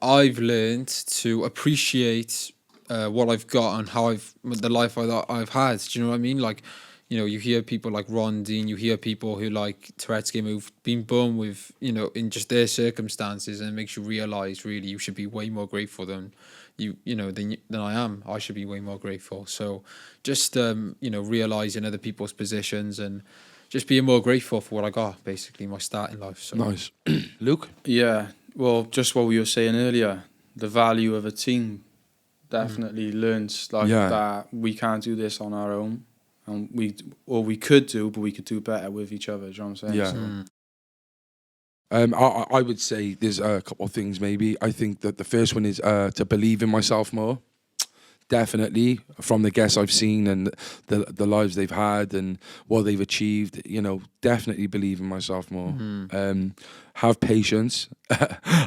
Speaker 3: I've learned to appreciate what I've got and how the life I've had. Do you know what I mean? Like, you know, you hear people like Ron Dean, you hear people who like Tourette's who've been born with, you know, in just their circumstances, and it makes you realise really you should be way more grateful than than I am. I should be way more grateful. So just realising other people's positions and just being more grateful for what I got, basically my start in life. So
Speaker 2: Nice. Luke?
Speaker 1: Yeah, well, just what we were saying earlier, the value of a team. Definitely learns that we can't do this on our own. And we could do, but we could do better with each other. Do you know what I'm saying?
Speaker 2: Yeah. I would say there's a couple of things maybe. I think that the first one is to believe in myself more. Definitely, from the guests I've seen and the lives they've had and what they've achieved, you know, definitely believe in myself more. Have patience.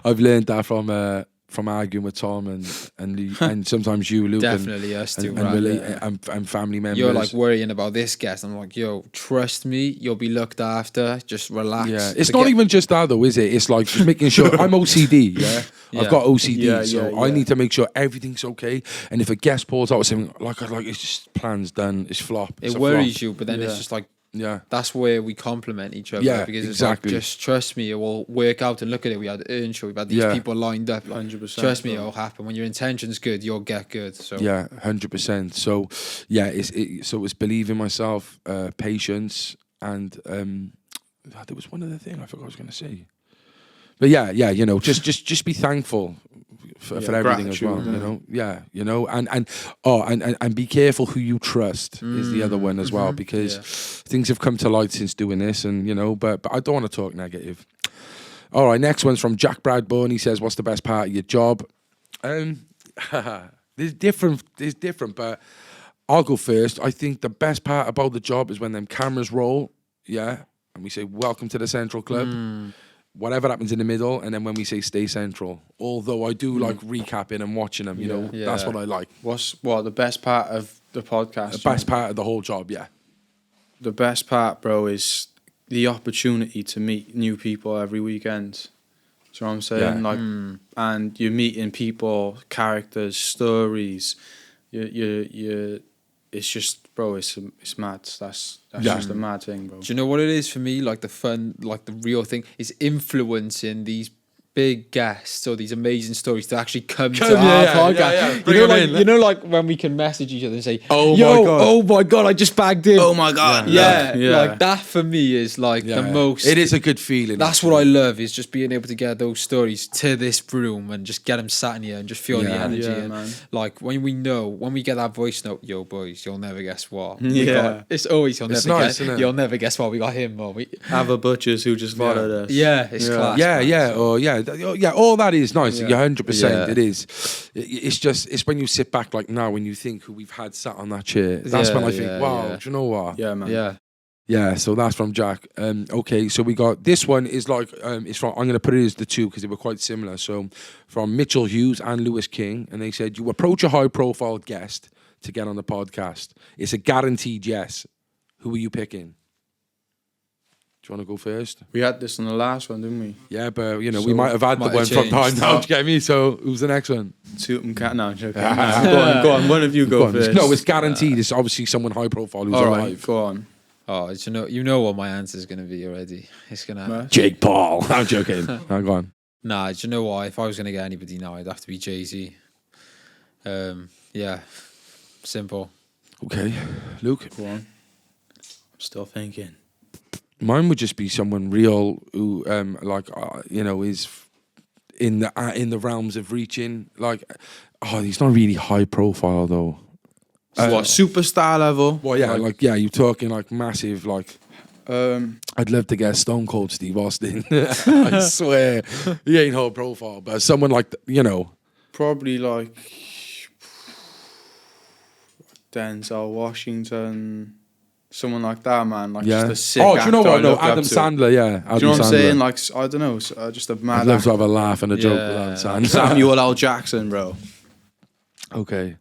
Speaker 2: I've learned that from arguing with Tom and sometimes you, Luke,
Speaker 3: definitely us too,
Speaker 2: and family members.
Speaker 3: You're like worrying about this guest. I'm like, yo, trust me, you'll be looked after. Just relax.
Speaker 2: Yeah, it's not even just that though, is it? It's like just making sure I'm OCD. Yeah, I've got OCD, so I need to make sure everything's okay. And if a guest pulls out something like it's just plans done, it's flop.
Speaker 3: It worries you, but then it's just like.
Speaker 2: Yeah,
Speaker 3: that's where we complement each other.
Speaker 2: Yeah,
Speaker 3: because
Speaker 2: exactly.
Speaker 3: It's like, just trust me, it will work out. And look at it, we had Earnshaw, we've had these people lined up.
Speaker 1: 100%.
Speaker 3: Trust me, it'll happen. When your intention's good, you'll get good. So
Speaker 2: yeah, 100%. So yeah, it's believe in myself, patience, and there was one other thing I forgot I was going to say. But yeah, you know, just be thankful for everything as well.
Speaker 1: gratitude,
Speaker 2: You know, and be careful who you trust is the other one as well, because things have come to light since doing this, and you know, but I don't want to talk negative. All right, next one's from Jack Bradburn. He says, "What's the best part of your job?" There's different, but I'll go first. I think the best part about the job is when them cameras roll, and we say, "Welcome to the Central Club." Whatever happens in the middle, and then when we say stay central, although I do like recapping and watching them, you know, that's what I like.
Speaker 1: What's the best part of the podcast?
Speaker 2: The best part of the whole job, yeah.
Speaker 1: The best part, bro, is the opportunity to meet new people every weekend. Do you know what I'm saying? Like, and you're meeting people, characters, stories. You it's just, bro, it's mad. That's just a mad thing, bro.
Speaker 3: Do you know what it is for me? Like the fun, like the real thing is influencing these big guests or these amazing stories to actually come to our podcast. You know, like when we can message each other and say, "Oh my god, I just bagged him."
Speaker 1: Oh my god,
Speaker 3: like that for me is like the most.
Speaker 2: It is a good feeling.
Speaker 3: That's what I love, is just being able to get those stories to this room and just get them sat in here and just feel the energy. And
Speaker 1: man.
Speaker 3: like when we get that voice note, "Yo boys, you'll never guess what." It's always you'll never guess what we got him. Or we
Speaker 1: have a butchers who just followed us.
Speaker 3: Yeah, it's class.
Speaker 2: All that is nice. 100%. It is. It's when you sit back like now, when you think who we've had sat on that chair. That's when I think, wow, do you know what?
Speaker 1: Yeah, man.
Speaker 2: Yeah. So that's from Jack. Okay, so we got this one is like it's from. I'm going to put it as the two because they were quite similar. So from Mitchell Hughes and Lewis King, and they said, you approach a high-profile guest to get on the podcast. It's a guaranteed yes. Who are you picking? Do you want to go first?
Speaker 1: We had this on the last one, didn't we?
Speaker 2: Yeah, but you know, we might have had the one from time now. Do you get me? So who's the next one?
Speaker 1: No, I'm joking. Go on. One of you go first.
Speaker 2: No, it's guaranteed. It's obviously someone high profile who's alive.
Speaker 1: Go on.
Speaker 3: Oh, you know what my answer is going to be already. It's going to
Speaker 2: Jake Paul. I'm joking. Go on.
Speaker 3: Nah, do you know what? If I was going to get anybody now, it'd have to be Jay-Z. Simple.
Speaker 2: Okay, Luke.
Speaker 1: Go on. I'm still thinking.
Speaker 2: Mine would just be someone real who, is in the realms of reaching. Like, he's not really high profile though.
Speaker 1: What, superstar level?
Speaker 2: Well, yeah, you're talking like massive, like. I'd love to get Stone Cold Steve Austin. I swear, he ain't high profile, but someone like
Speaker 1: probably like Denzel Washington. Someone like that, man. Like just a sick actor.
Speaker 2: Do you know what? No, Adam Sandler, yeah.
Speaker 1: Do you know what I'm saying? Like, I don't know, just a mad
Speaker 2: I'd love to have a laugh and a joke with Adam Sandler.
Speaker 1: Samuel L. Jackson, bro.
Speaker 2: Okay.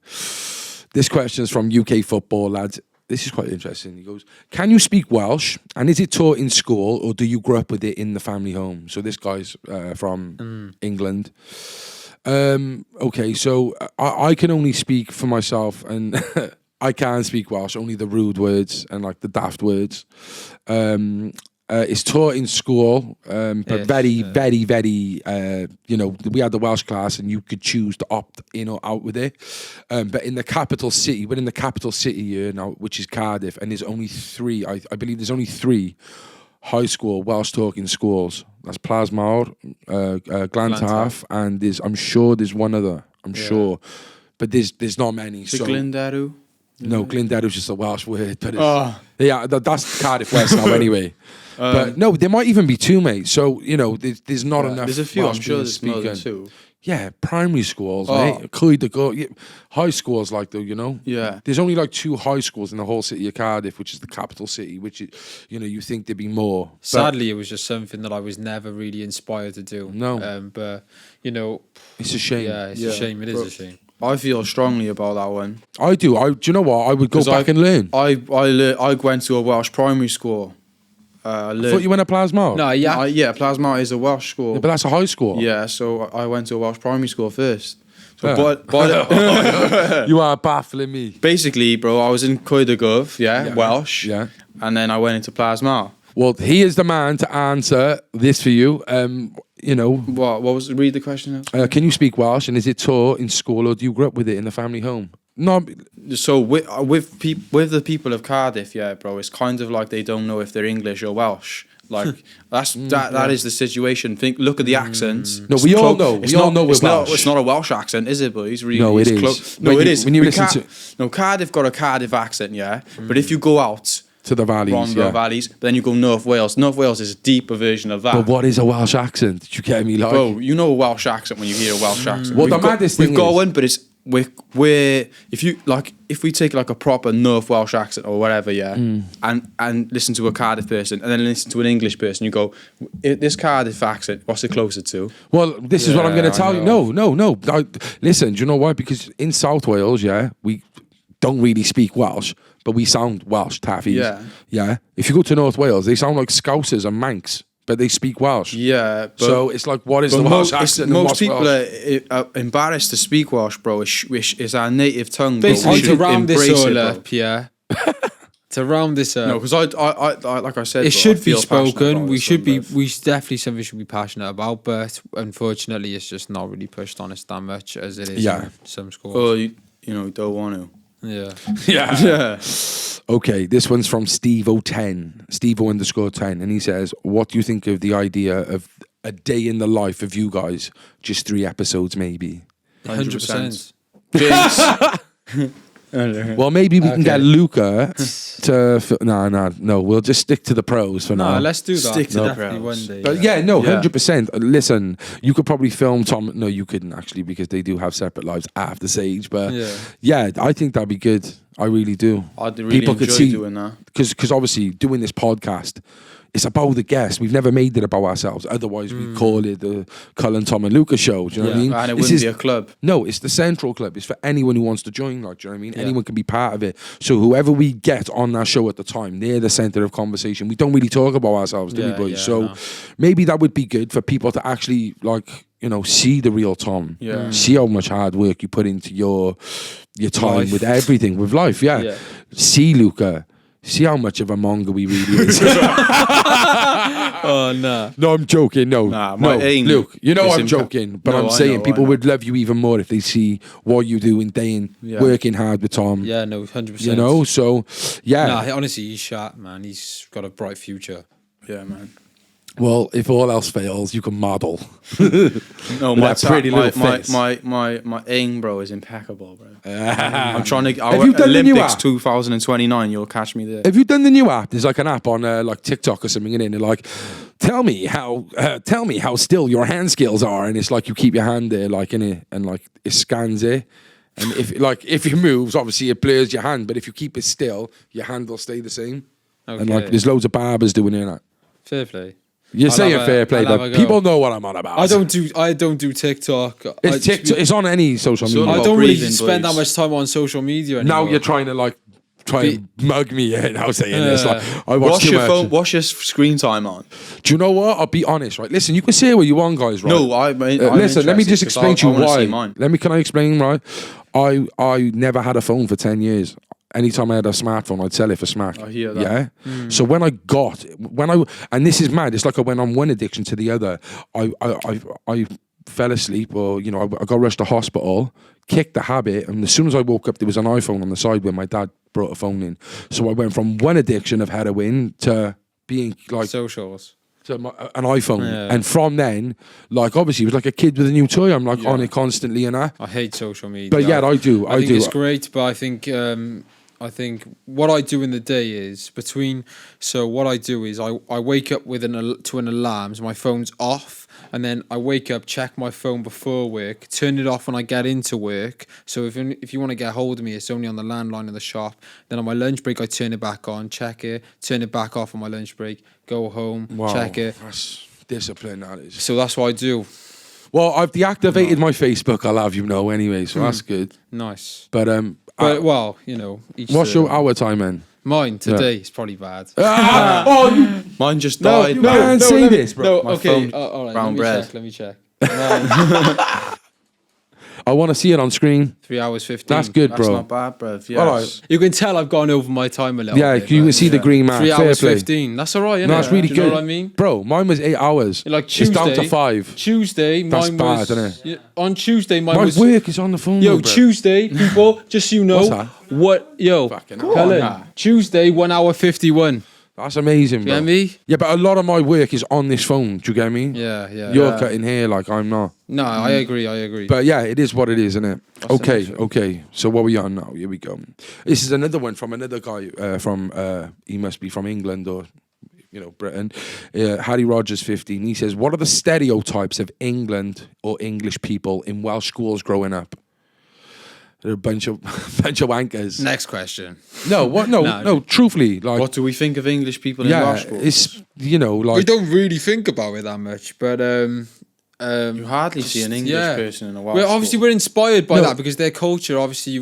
Speaker 2: This question is from UK Football, lads. This is quite interesting. He goes, can you speak Welsh? And is it taught in school or do you grow up with it in the family home? So this guy's from England. Okay, so I can only speak for myself and... I can speak Welsh, only the rude words and like the daft words. It's taught in school, but very, very, very, we had the Welsh class and you could choose to opt in or out with it. But in the capital city, we're in the capital city here now, which is Cardiff, and there's only three, I believe there's only three high school Welsh talking schools. That's Plasmawr, Glantaf, and I'm sure there's one other, sure. But there's not many.
Speaker 1: So Glendaru?
Speaker 2: No, Glendaru's just a Welsh word. But that's Cardiff West now anyway. But no, there might even be two, mate. So, there's not enough.
Speaker 1: There's a few,
Speaker 2: Welsh
Speaker 1: I'm sure there's more than two.
Speaker 2: Yeah, primary schools, mate. High schools, like, though,
Speaker 1: Yeah.
Speaker 2: There's only like two high schools in the whole city of Cardiff, which is the capital city, which, you think there'd be more.
Speaker 3: Sadly, it was just something that I was never really inspired to do.
Speaker 2: No.
Speaker 3: But,
Speaker 2: it's a shame.
Speaker 3: Yeah, it's a shame. It is a shame.
Speaker 1: I feel strongly about that one.
Speaker 2: I do. Do you know what? I would go back and learn.
Speaker 1: I went to a Welsh primary school.
Speaker 2: I thought you went to Plasmawr.
Speaker 3: No, yeah.
Speaker 1: Plasmawr is a Welsh school.
Speaker 2: Yeah, but that's a high school.
Speaker 1: Yeah, so I went to a Welsh primary school first. So,
Speaker 2: You are baffling me.
Speaker 1: Basically, bro, I was in Coedagov, Welsh.
Speaker 2: Yeah.
Speaker 1: And then I went into Plasmawr.
Speaker 2: Well, he is the man to answer this for you.
Speaker 1: What was read the question?
Speaker 2: Can you speak Welsh, and is it taught in school, or do you grow up with it in the family home? No.
Speaker 1: So with the people of Cardiff, bro, it's kind of like they don't know if they're English or Welsh. Like that is the situation. Look at the accents.
Speaker 2: No, we all know. We all know we're Welsh.
Speaker 1: It's not a Welsh accent, is it, boys? Really,
Speaker 2: No, it is.
Speaker 1: It is.
Speaker 2: When you listen to
Speaker 1: Cardiff got a Cardiff accent, yeah. But if you go out
Speaker 2: to the valleys,
Speaker 1: the valleys, but then you go North Wales. North Wales is a deeper version of that.
Speaker 2: But what is a Welsh accent? Did you get me? Like,
Speaker 1: bro, you know a Welsh accent when you hear a Welsh accent.
Speaker 2: Well, the maddest thing
Speaker 1: we've got one, but it's we're if we take like a proper North Welsh accent or whatever, yeah, and listen to a Cardiff person and then listen to an English person, you go, this Cardiff accent, what's it closer to?
Speaker 2: Well, this is what I'm going to tell you. No. Listen, do you know why? Because in South Wales, yeah, we don't really speak Welsh, but we sound Welsh taffies. Yeah. If you go to North Wales, they sound like Scousers and Manx, but they speak Welsh.
Speaker 1: Yeah.
Speaker 2: So it's like, what is the Welsh accent?
Speaker 1: Most people are embarrassed to speak Welsh, bro. It's our native tongue.
Speaker 3: Basically, to round this all up, yeah. To round this up.
Speaker 1: No, because I like I said,
Speaker 3: it should be spoken. We definitely something should be passionate about, but unfortunately, it's just not really pushed on us that much as it is in some schools.
Speaker 1: Well, you don't want to.
Speaker 3: Yeah.
Speaker 2: Okay, this one's from Steve010, Steve_10, and he says, what do you think of the idea of a day in the life of you guys? Just 3 episodes, maybe.
Speaker 3: 100%.
Speaker 1: Jinx.
Speaker 2: Well, maybe we can get Luca to... No, we'll just stick to the pros for now.
Speaker 3: No, let's do that.
Speaker 1: Stick to the
Speaker 3: pros.
Speaker 1: one day.
Speaker 2: But 100%. Listen, you could probably film Tom... No, you couldn't actually, because they do have separate lives after Sage. But yeah, I think that'd be good. I really do.
Speaker 1: I'd really enjoy doing that.
Speaker 2: Because obviously, doing this podcast... It's about the guests. We've never made it about ourselves. Otherwise, we call it the Cullen, Tom and Lucas show. Do you know what I mean?
Speaker 1: And it wouldn't be a club.
Speaker 2: No, it's the Central Club. It's for anyone who wants to join. Like, do you know what I mean? Anyone can be part of it. So whoever we get on that show at the time, they're the centre of conversation. We don't really talk about ourselves, do we, boys? So maybe that would be good for people to actually, like, see the real Tom.
Speaker 1: Yeah.
Speaker 2: See how much hard work you put into your time with everything, with life. Yeah. See Luca. See how much of a monger we really is.
Speaker 3: Oh, no.
Speaker 2: No, I'm joking. No, Luke, I'm joking. But I'm saying people would love you even more if they see what you do in Dane, working hard with Tom.
Speaker 3: Yeah, no, 100%.
Speaker 2: So, yeah.
Speaker 3: Nah, honestly, he's sharp, man. He's got a bright future.
Speaker 1: Yeah, man.
Speaker 2: Well, if all else fails, you can model.
Speaker 1: No, my aim, bro, is impeccable, bro. I'm trying to.
Speaker 2: Have you done
Speaker 1: Olympics 2029? You'll catch me there.
Speaker 2: Have you done the new app? There's like an app on like TikTok or something, and they're like, tell me how still your hand skills are, and it's like you keep your hand there, like in it, and like it scans it. And if it moves, obviously it blurs your hand, but if you keep it still, your hand will stay the same. Okay. And like there's loads of barbers doing it.
Speaker 3: Fair play.
Speaker 2: You're saying fair play, but people know what I'm on about.
Speaker 3: I don't do TikTok.
Speaker 2: It's TikTok. It's on any social media.
Speaker 3: I don't really spend that much time on social media anymore.
Speaker 2: Now you're trying to and mug me in. I was saying this. Like, I watch
Speaker 1: what's your phone? What's your screen time on?
Speaker 2: Do you know what? I'll be honest, right? Listen, you can say what you want, guys, right?
Speaker 1: No,
Speaker 2: listen. Let me just explain to you why. Can I explain? Right? I never had a phone for 10 years. Anytime I had a smartphone, I'd sell it for smack.
Speaker 1: I hear that.
Speaker 2: Yeah. So and this is mad. It's like I went on one addiction to the other. I fell asleep, or I got rushed to hospital, kicked the habit, and as soon as I woke up, there was an iPhone on the side where my dad brought a phone in. So I went from one addiction of heroin to being like
Speaker 3: socials.
Speaker 2: To an iPhone, and from then, obviously, it was like a kid with a new toy. I'm on it constantly, and I
Speaker 3: hate social media.
Speaker 2: But I do.
Speaker 3: I think it's great, but I think what I do in the day is what I do is I wake up to an alarm, so my phone's off, and then I wake up, check my phone before work, turn it off when I get into work. So if you want to get hold of me, it's only on the landline in the shop. Then on my lunch break, I turn it back on, check it, turn it back off on my lunch break, go home, check it.
Speaker 2: That's discipline, that is.
Speaker 3: So that's what I do.
Speaker 2: Well, I've deactivated my Facebook, I'll have you know, anyway, so that's good.
Speaker 3: Nice.
Speaker 2: But
Speaker 3: what's
Speaker 2: your hour time, then?
Speaker 3: Mine today is probably bad.
Speaker 1: Mine just died.
Speaker 2: You can't say this, bro.
Speaker 3: No, okay. All right,
Speaker 1: brown bread.
Speaker 3: Let me check.
Speaker 2: I want to see it on screen.
Speaker 3: 3 hours 15.
Speaker 2: That's good, bro.
Speaker 1: That's not bad, bro. Yes.
Speaker 2: All right.
Speaker 3: You can tell I've gone over my time a little bit.
Speaker 2: Yeah, you can see the green mark.
Speaker 3: 3 hours 15. That's all right, isn't it?
Speaker 2: No, that's really
Speaker 3: good.
Speaker 2: good.
Speaker 3: You know what I mean?
Speaker 2: Bro, mine was 8 hours.
Speaker 3: Like Tuesday.
Speaker 2: It's down to 5.
Speaker 3: Tuesday,
Speaker 2: that's
Speaker 3: mine
Speaker 2: bad,
Speaker 3: was...
Speaker 2: isn't it?
Speaker 3: On Tuesday, mine
Speaker 2: my
Speaker 3: was...
Speaker 2: My work is on the phone.
Speaker 3: Yo,
Speaker 2: bro.
Speaker 3: Tuesday, people, just so you know...
Speaker 2: What's that?
Speaker 3: Tuesday, 1 hour 51.
Speaker 2: That's amazing,
Speaker 3: Do
Speaker 2: bro.
Speaker 3: you get me?
Speaker 2: Yeah, but a lot of my work is on this phone. Do you get me?
Speaker 3: Yeah, yeah.
Speaker 2: You're cutting hair like I'm not.
Speaker 3: No, I agree.
Speaker 2: But yeah, it is what it is, isn't it?
Speaker 3: That's
Speaker 2: Okay,
Speaker 3: an issue.
Speaker 2: okay. So what are we on now? Here we go. This is another one from another guy from, he must be from England or, Britain. Harry Rogers, 15. He says, what are the stereotypes of England or English people in Welsh schools growing up? They're a bunch of wankers.
Speaker 3: Next question.
Speaker 2: No, what? No, truthfully. Like,
Speaker 1: What do we think of English people in
Speaker 2: yeah,
Speaker 1: Welsh schools?
Speaker 2: it's, like...
Speaker 3: We don't really think about it that much, but
Speaker 1: You hardly see an English person in a Welsh
Speaker 3: Well, obviously
Speaker 1: school.
Speaker 3: we're inspired by
Speaker 2: No.
Speaker 3: that because their culture. Obviously,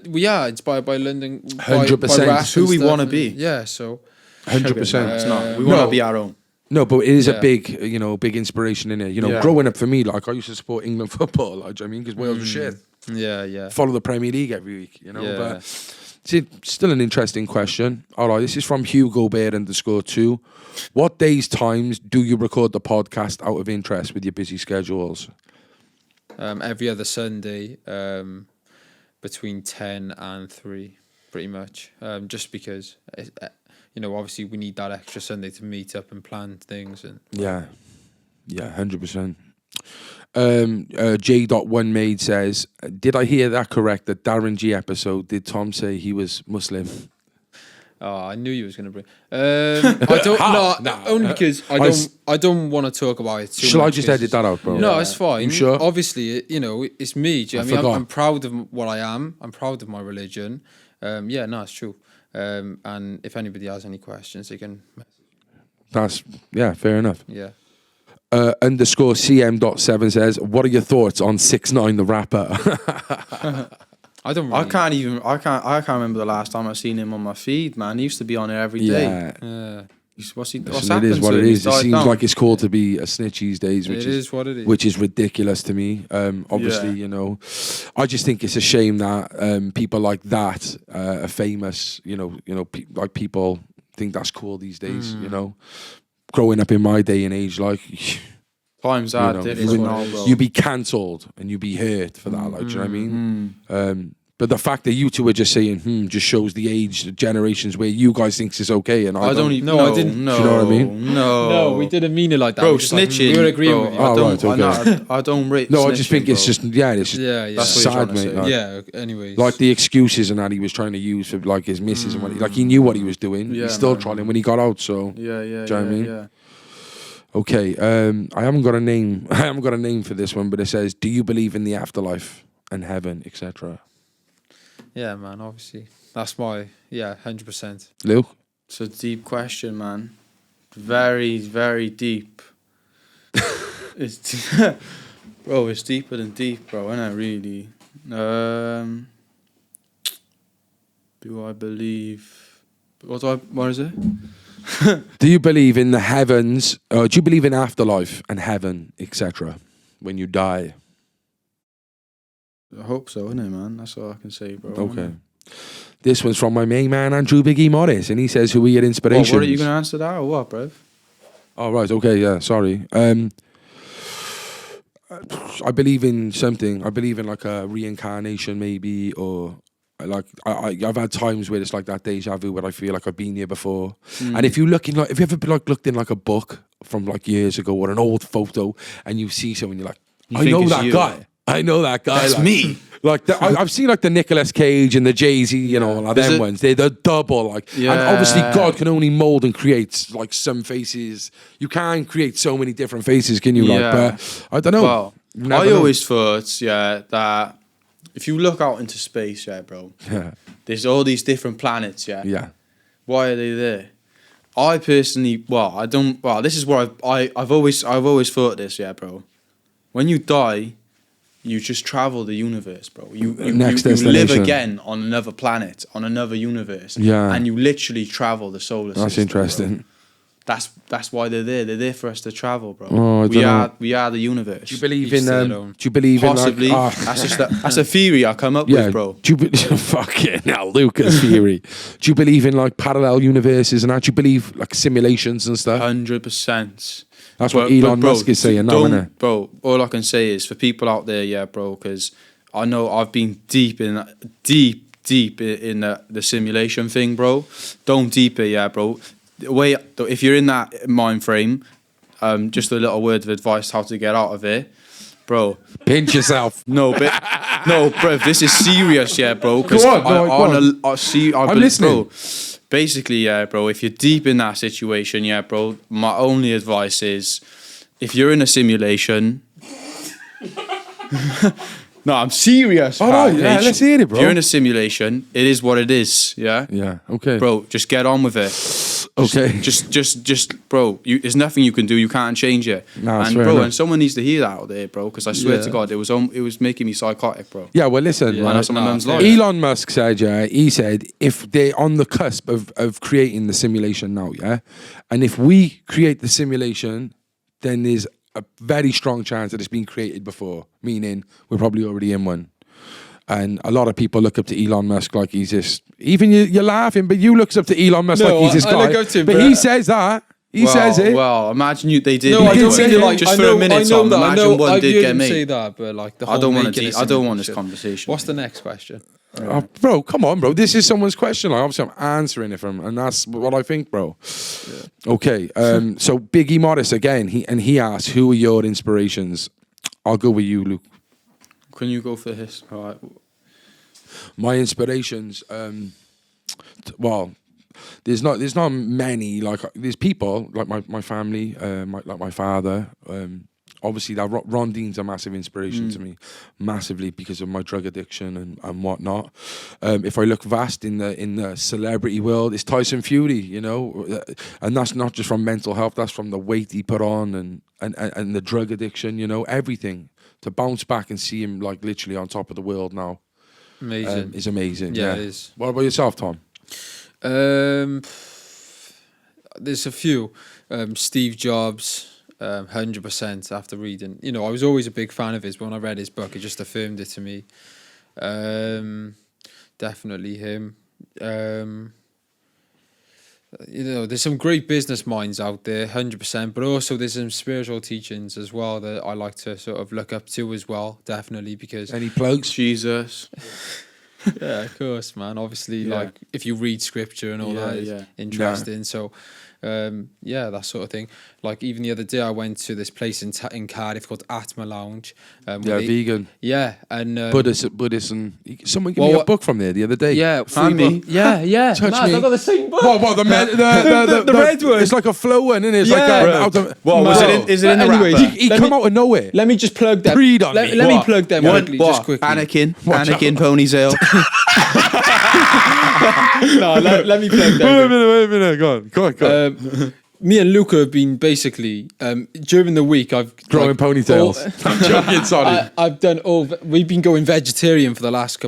Speaker 3: we are inspired by London.
Speaker 2: 100%.
Speaker 3: It's
Speaker 1: Who we wanna be.
Speaker 3: Yeah, so
Speaker 2: 100%.
Speaker 1: It's not. We
Speaker 2: No.
Speaker 1: want to be our own.
Speaker 2: No, but it is a
Speaker 3: Yeah.
Speaker 2: big inspiration in it.
Speaker 1: Yeah.
Speaker 2: Growing up for me, like I used to support England football, like, do you know what I mean? Because Wales was shit.
Speaker 3: yeah.
Speaker 2: Follow the Premier League every week,
Speaker 3: Yeah.
Speaker 2: But it's still an interesting question. All right, this is from Hugo Bear _2. What days, times do you record the podcast out of interest with your busy schedules?
Speaker 3: Every other Sunday, between 10 and 3, pretty much. Just because, obviously we need that extra Sunday to meet up and plan things. And
Speaker 2: Yeah, 100%. J.1Maid says, did I hear that correct? That Darren Gee episode, did Tom say he was Muslim?
Speaker 3: Oh, I knew you was going to bring. I don't. No, only because I don't want to talk about it too
Speaker 2: Shall
Speaker 3: much.
Speaker 2: I just edit that out, bro?
Speaker 3: No, it's fine.
Speaker 2: You sure?
Speaker 3: Obviously, it's me. Do you know what I mean?
Speaker 2: forgot.
Speaker 3: I'm proud of what I am. I'm proud of my religion. Yeah, no, it's true. And if anybody has any questions, they can.
Speaker 2: That's, fair enough.
Speaker 3: Yeah.
Speaker 2: _CM.7 says, what are your thoughts on 6ix9ine the rapper?
Speaker 3: I don't. Really,
Speaker 1: I can't remember the last time I seen him on my feed, man. He used to be on there every day.
Speaker 2: Yeah.
Speaker 1: What's
Speaker 2: Listen,
Speaker 1: happened
Speaker 2: it is what
Speaker 1: to
Speaker 2: it
Speaker 1: him?
Speaker 2: is. It
Speaker 1: He's died
Speaker 2: seems
Speaker 1: down.
Speaker 2: like it's cool to be a snitch these days,
Speaker 3: It is what it is.
Speaker 2: which is ridiculous to me. Obviously, I just think it's a shame that people like that are famous. Like people think that's cool these days. Growing up in my day and age, like
Speaker 1: Times are different now, bro.
Speaker 2: you'd be cancelled and you'd be hurt for that. Like, do you know what I mean? But the fact that you two are just saying just shows the age, the generations where you guys think it's okay, and I don't.
Speaker 3: even- No, I didn't.
Speaker 1: No,
Speaker 2: Do you know what I mean?
Speaker 1: No,
Speaker 3: we didn't mean it like that.
Speaker 1: Bro,
Speaker 3: We're just like,
Speaker 1: snitching.
Speaker 3: we were agreeing
Speaker 1: bro,
Speaker 3: with you.
Speaker 2: Oh,
Speaker 1: I don't.
Speaker 2: right, okay.
Speaker 1: I don't rate.
Speaker 2: No, I just think
Speaker 1: snitching,
Speaker 2: it's
Speaker 1: bro.
Speaker 2: just it's just
Speaker 3: Yeah.
Speaker 1: That's what you're
Speaker 2: sad,
Speaker 1: trying to
Speaker 2: mate.
Speaker 1: say.
Speaker 2: Like,
Speaker 3: Yeah. Anyways,
Speaker 2: like the excuses and that he was trying to use for like his missus and what like he knew what he was doing.
Speaker 1: Yeah,
Speaker 2: He's still
Speaker 1: man.
Speaker 2: trying when he got out. So
Speaker 1: Yeah,
Speaker 2: Do you know what I mean?
Speaker 1: yeah.
Speaker 2: okay, I haven't got a name. I haven't got a name for this one, but it says, "Do you believe in the afterlife and heaven, etc.?"
Speaker 3: yeah, man. Obviously, that's my 100%.
Speaker 2: Luke,
Speaker 1: It's a deep question, man. Very, very deep. It's bro, it's deeper than deep, bro, isn't it? Really. Do I believe? What is it?
Speaker 2: do you believe in the heavens? Do you believe in afterlife and heaven, etc.? When you die,
Speaker 1: I hope so, innit, man? That's all I can say, bro.
Speaker 2: okay. This one's from my main man Andrew Biggie Morris, and he says, "Who are your inspirations?"
Speaker 1: What are you gonna answer that or what, bro?
Speaker 2: Oh, right. Okay. Yeah. Sorry. I believe in something. I believe in like a reincarnation, maybe, or like I've had times where it's like that deja vu where I feel like I've been here before. And if you look in like, if you ever like looked in like a book from like years ago or an old photo, and you see someone, you're like, I
Speaker 1: think
Speaker 2: know
Speaker 1: it's
Speaker 2: that
Speaker 1: you.
Speaker 2: guy. I know that guy.
Speaker 1: That's
Speaker 2: like,
Speaker 1: me.
Speaker 2: Like I've seen like the Nicolas Cage and the Jay-Z, like
Speaker 1: Is
Speaker 2: them
Speaker 1: it-
Speaker 2: ones. They're the double, like, and obviously God can only mold and create like some faces. You can't create so many different faces, can you?
Speaker 1: Yeah.
Speaker 2: Like, but I don't know.
Speaker 1: Well,
Speaker 2: You never
Speaker 1: I
Speaker 2: know.
Speaker 1: always thought, that if you look out into space, bro,
Speaker 2: Yeah.
Speaker 1: there's all these different planets,
Speaker 2: Yeah.
Speaker 1: Why are they there? I personally, I don't. Well, this is what I've always thought this, bro. When you die, you just travel the universe, bro. You
Speaker 2: Next
Speaker 1: live
Speaker 2: destination.
Speaker 1: again on another planet, on another universe,
Speaker 2: Yeah.
Speaker 1: and you literally travel the solar system.
Speaker 2: That's interesting.
Speaker 1: Bro. That's why they're there. They're there for us to travel, bro.
Speaker 2: Oh, I
Speaker 1: we
Speaker 2: dunno.
Speaker 1: are we are the universe.
Speaker 2: Do you believe
Speaker 3: Each
Speaker 2: in?
Speaker 3: to their own.
Speaker 2: Do you believe
Speaker 1: Possibly.
Speaker 2: in like?
Speaker 1: That's a theory I come up
Speaker 2: yeah,
Speaker 1: with, bro.
Speaker 2: Do you fucking hell, Lucas theory? Do you believe in like parallel universes and that? Do you believe like simulations and stuff?
Speaker 1: 100%.
Speaker 2: That's what Elon Musk is saying now, isn't it?
Speaker 1: Bro, all I can say is for people out there, bro, because I know I've been deep in the simulation thing, bro. Don't deep it, bro. if you're in that mind frame, just a little word of advice how to get out of it, bro.
Speaker 2: Pinch yourself.
Speaker 1: No, bro. This is serious, yeah, bro.
Speaker 2: Go on.
Speaker 1: I'm
Speaker 2: listening.
Speaker 1: Bro, basically, yeah, bro. If you're deep in that situation, yeah, bro. My only advice is, if you're in a simulation. No, I'm serious.
Speaker 2: All right, yeah, let's hear it, bro.
Speaker 1: If you're in a simulation, it is what it is. Yeah.
Speaker 2: Yeah. Okay.
Speaker 1: Bro, just get on with it.
Speaker 2: Okay.
Speaker 1: Just, bro. There's nothing you can do. You can't change it.
Speaker 2: No,
Speaker 1: and
Speaker 2: fair
Speaker 1: bro,
Speaker 2: enough.
Speaker 1: and someone needs to hear that out there, bro. Because I swear to God, it was making me psychotic, bro.
Speaker 2: Yeah. Well, listen.
Speaker 1: Yeah, that's my mum's life.
Speaker 2: Elon Musk said, he said, if they're on the cusp of creating the simulation now, yeah, and if we create the simulation, then there's a very strong chance that it's been created before, meaning we're probably already in one. And a lot of people look up to Elon Musk like he's this. Even you're laughing, but you look up to Elon Musk like he's this guy.
Speaker 3: I look up to him,
Speaker 2: but he says that. He says it.
Speaker 1: Well, imagine they did.
Speaker 3: No, I don't say like
Speaker 1: just
Speaker 3: I
Speaker 1: for
Speaker 3: know,
Speaker 1: a minute,
Speaker 3: I know
Speaker 1: Tom.
Speaker 3: that.
Speaker 1: Imagine one
Speaker 3: I've
Speaker 1: did
Speaker 3: heard
Speaker 1: get
Speaker 3: him
Speaker 1: me.
Speaker 3: say that, but like the whole
Speaker 1: I don't want
Speaker 3: making
Speaker 1: I don't want this conversation.
Speaker 3: What's the next question?
Speaker 2: Oh, bro, come on, bro. This is someone's question. Like, obviously, I'm answering it from, and that's what I think, bro. Yeah. Okay. So Biggie Morris again. He asked, "Who are your inspirations?" I'll go with you, Luke.
Speaker 1: Can you go for his? All right.
Speaker 2: My inspirations. Well, there's not many. Like there's people like my family, like my father. Obviously, that Ron Dean's a massive inspiration to me, massively because of my drug addiction and whatnot. If I look vast in the celebrity world, it's Tyson Fury, you know, and that's not just from mental health. That's from the weight he put on and the drug addiction, you know, everything. To bounce back and see him like literally on top of the world now,
Speaker 3: Amazing.
Speaker 2: Is amazing.
Speaker 3: Yeah,
Speaker 2: Yeah,
Speaker 3: it is.
Speaker 2: What about yourself, Tom?
Speaker 3: There's a few. Steve Jobs. 100% after reading. You know, I was always a big fan of his, but when I read his book, it just affirmed it to me. Definitely him. You know, there's some great business minds out there, 100%, but also there's some spiritual teachings as well that I like to sort of look up to as well, definitely, because...
Speaker 2: Any plugs?
Speaker 1: Jesus.
Speaker 3: Yeah, of course, man. Obviously, like, if you read scripture and all that, it's interesting. Yeah. So... that sort of thing. Like even the other day, I went to this place in Cardiff called Atma Lounge.
Speaker 2: Vegan.
Speaker 3: Yeah, and
Speaker 2: Buddhism. Someone gave me a book from there the other day.
Speaker 3: Yeah, free book. Yeah.
Speaker 2: Touch
Speaker 3: Mad,
Speaker 2: me.
Speaker 3: I got the same book.
Speaker 2: What the red one? It's like a flow one, isn't it? It's
Speaker 1: Is it in the
Speaker 3: anyway,
Speaker 1: wrapper?
Speaker 2: He come out of nowhere.
Speaker 3: Let me just plug them.
Speaker 2: Let
Speaker 3: me plug them quickly, just quickly.
Speaker 1: Anakin ponytail.
Speaker 3: No, let me plug them.
Speaker 2: Wait a minute. Go on.
Speaker 3: Me and Luca have been basically during the week. I've
Speaker 2: growing ponytails. I'm joking, sorry.
Speaker 3: I've done all. We've been going vegetarian for the last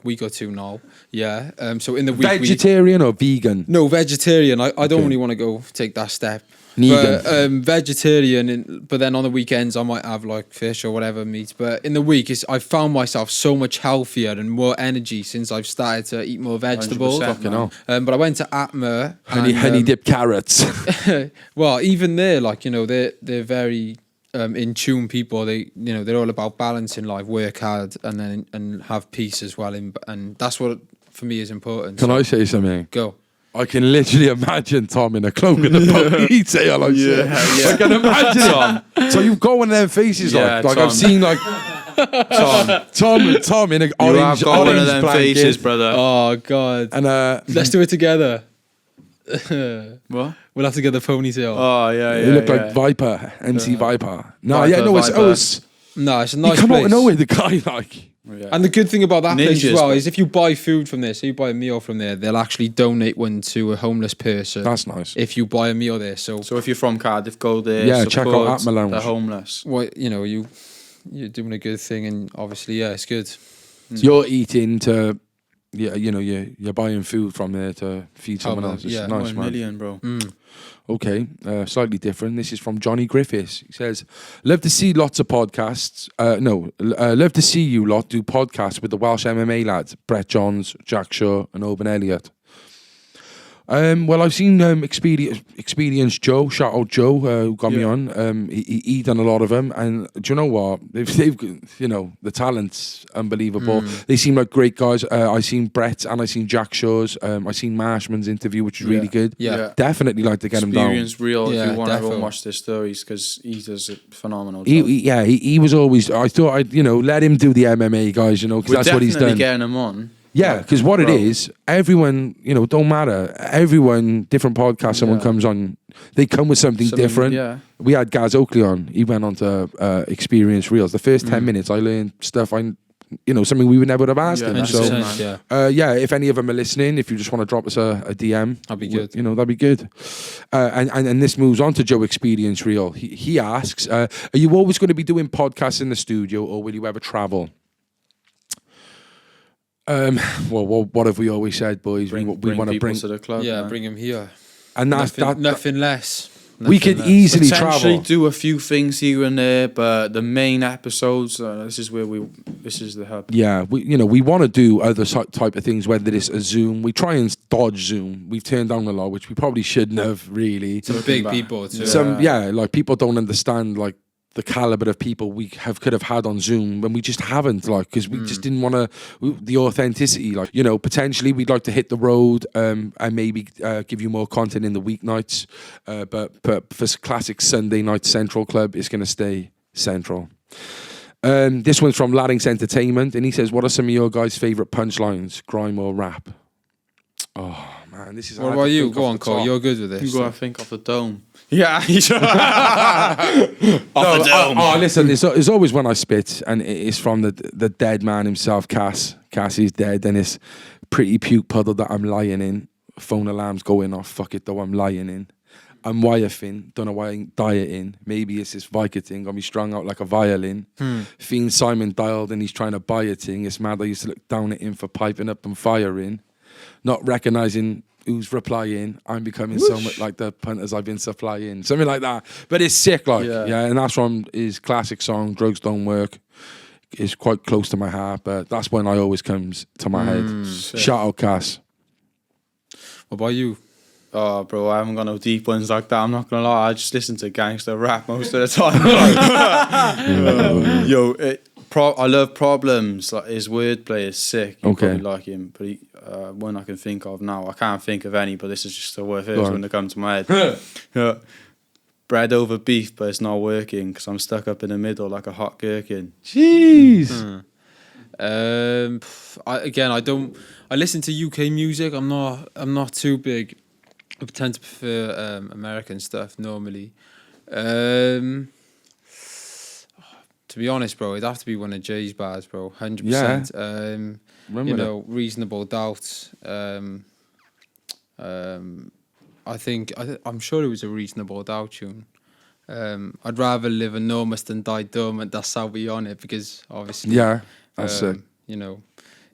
Speaker 3: week or two now. Yeah. So in the week,
Speaker 2: vegetarian or vegan?
Speaker 3: No, vegetarian. I don't really want to go take that step.
Speaker 2: Neither.
Speaker 3: But, vegetarian, but then on the weekends I might have like fish or whatever meat. But in the week, I've found myself so much healthier and more energy since I've started to eat more vegetables.
Speaker 2: Fucking hell.
Speaker 3: But I went to Atma.
Speaker 2: Honey dip carrots.
Speaker 3: Well, even there, like, you know, they're very in tune people. They're all about balance in life, work hard, and have peace as well. And that's what for me is important.
Speaker 2: Can I say something?
Speaker 3: Go.
Speaker 2: I can literally imagine Tom in a cloak and a ponytail. I can imagine it. So you've got one of them faces like
Speaker 1: Tom.
Speaker 2: I've seen like Tom in an orange
Speaker 1: got one of them
Speaker 2: blanket.
Speaker 1: faces, brother.
Speaker 3: Oh God!
Speaker 2: And
Speaker 3: let's do it together.
Speaker 1: What?
Speaker 3: We'll have to get the ponytail.
Speaker 1: Oh yeah.
Speaker 2: You look like Viper, MC Viper. No,
Speaker 1: Viper,
Speaker 2: it's
Speaker 3: no, it's a nice
Speaker 2: you come
Speaker 3: place.
Speaker 2: out of nowhere, the guy like.
Speaker 1: Yeah.
Speaker 3: And the good thing about that place as
Speaker 1: Ninjas,
Speaker 3: well
Speaker 1: but-
Speaker 3: is if you buy food from there, so you buy a meal from there, they'll actually donate one to a homeless person.
Speaker 2: That's nice.
Speaker 3: If you buy a meal there, so
Speaker 1: if you're from Cardiff, go there.
Speaker 2: Yeah, check out
Speaker 1: support
Speaker 2: Atma Lounge.
Speaker 1: the homeless.
Speaker 3: what you're doing a good thing, and obviously, it's good.
Speaker 2: So you're eating to, you're buying food from there to feed someone else. It's nice,
Speaker 1: 1
Speaker 2: man.
Speaker 1: million, bro.
Speaker 2: Okay, slightly different. This is from Johnny Griffiths. He says, love to see lots of podcasts. Love to see you lot do podcasts with the Welsh MMA lads, Brett Johns, Jack Shaw and Oban Elliott. Well, I've seen Experience Joe, shout out Joe, who got me on. He done a lot of them, and do you know what? They've the talent's unbelievable. They seem like great guys. I seen Brett and I seen Jack Shaw's. I seen Marshman's interview, which is really good.
Speaker 1: Yeah.
Speaker 2: Definitely like to get him down.
Speaker 1: Experience Real.
Speaker 3: Yeah,
Speaker 1: if you want to go
Speaker 3: definitely.
Speaker 1: and watch their stories, because he does a phenomenal job.
Speaker 2: He was always. I thought I'd let him do the MMA guys, because that's what he's done.
Speaker 1: Getting him on.
Speaker 2: Yeah, because what it is, everyone, don't matter. Everyone, different podcast, someone comes on, they come with something different.
Speaker 1: Yeah.
Speaker 2: We had Gaz Oakley on. He went on to Experience Reels. The first 10 minutes, I learned stuff something we would never have asked him. So, if any of them are listening, if you just want to drop us a DM,
Speaker 3: that'd be good.
Speaker 2: That'd be good. And this moves on to Joe Experience Reel. He asks, are you always going to be doing podcasts in the studio, or will you ever travel? Well, what have we always said, boys? We want to bring
Speaker 1: to the club.
Speaker 3: Yeah,
Speaker 1: man.
Speaker 3: bring him here.
Speaker 2: And that's
Speaker 3: nothing less.
Speaker 2: We could easily travel.
Speaker 1: Do a few things here and there, but the main episodes, this is the hub.
Speaker 2: Yeah, we want to do other type of things, whether it's a Zoom. We try and dodge Zoom. We've turned down a lot, which we probably shouldn't have really.
Speaker 3: Some big people too.
Speaker 2: Like people don't understand like the caliber of people we could have had on Zoom when we just haven't, because we just didn't want to the authenticity. Potentially we'd like to hit the road and maybe give you more content in the weeknights. But for classic Sunday night Central Club, it's going to stay Central. This one's from Larynx Entertainment, and he says, "What are some of your guys' favourite punchlines, grime or rap?" Oh man, this is.
Speaker 3: What about you? Go on, Cole. You're good with this.
Speaker 1: You gotta think off the dome. Yeah, off the dome.
Speaker 2: Listen, it's always when I spit, and it's from the dead man himself, Cass. Cass is dead, and it's pretty puke puddle that I'm lying in. Phone alarm's going off. Fuck it though, I'm lying in. I'm wirefin, don't know why I ain't dieting. Maybe it's this Vicodin, got me strung out like a violin. Fiend Simon dialed and he's trying to buy a thing. It's mad I used to look down at him for piping up and firing. Not recognising who's replying. I'm becoming so much like the punters I've been supplying. Something like that. But it's sick, and that's from his classic song, Drugs Don't Work. It's quite close to my heart, but that's when I always comes to my head. Shout out, Cass.
Speaker 3: What about you?
Speaker 1: Oh, bro, I haven't got no deep ones like that. I'm not gonna lie. I just listen to gangster rap most of the time. I love Problems. Like his wordplay is sick. You probably like him, but one I can think of now. I can't think of any, but this is just the first one that comes to my head. Bread over beef, but it's not working because I'm stuck up in the middle like a hot gherkin.
Speaker 2: Jeez.
Speaker 3: I listen to UK music. I'm not too big. I tend to prefer American stuff normally. To be honest, bro, it'd have to be one of Jay's bars, bro. 100%. Yeah. Reasonable Doubt. I'm sure it was a Reasonable Doubt tune. I'd rather live enormous than die dumb, and that's how we on it, because obviously,
Speaker 2: that's it.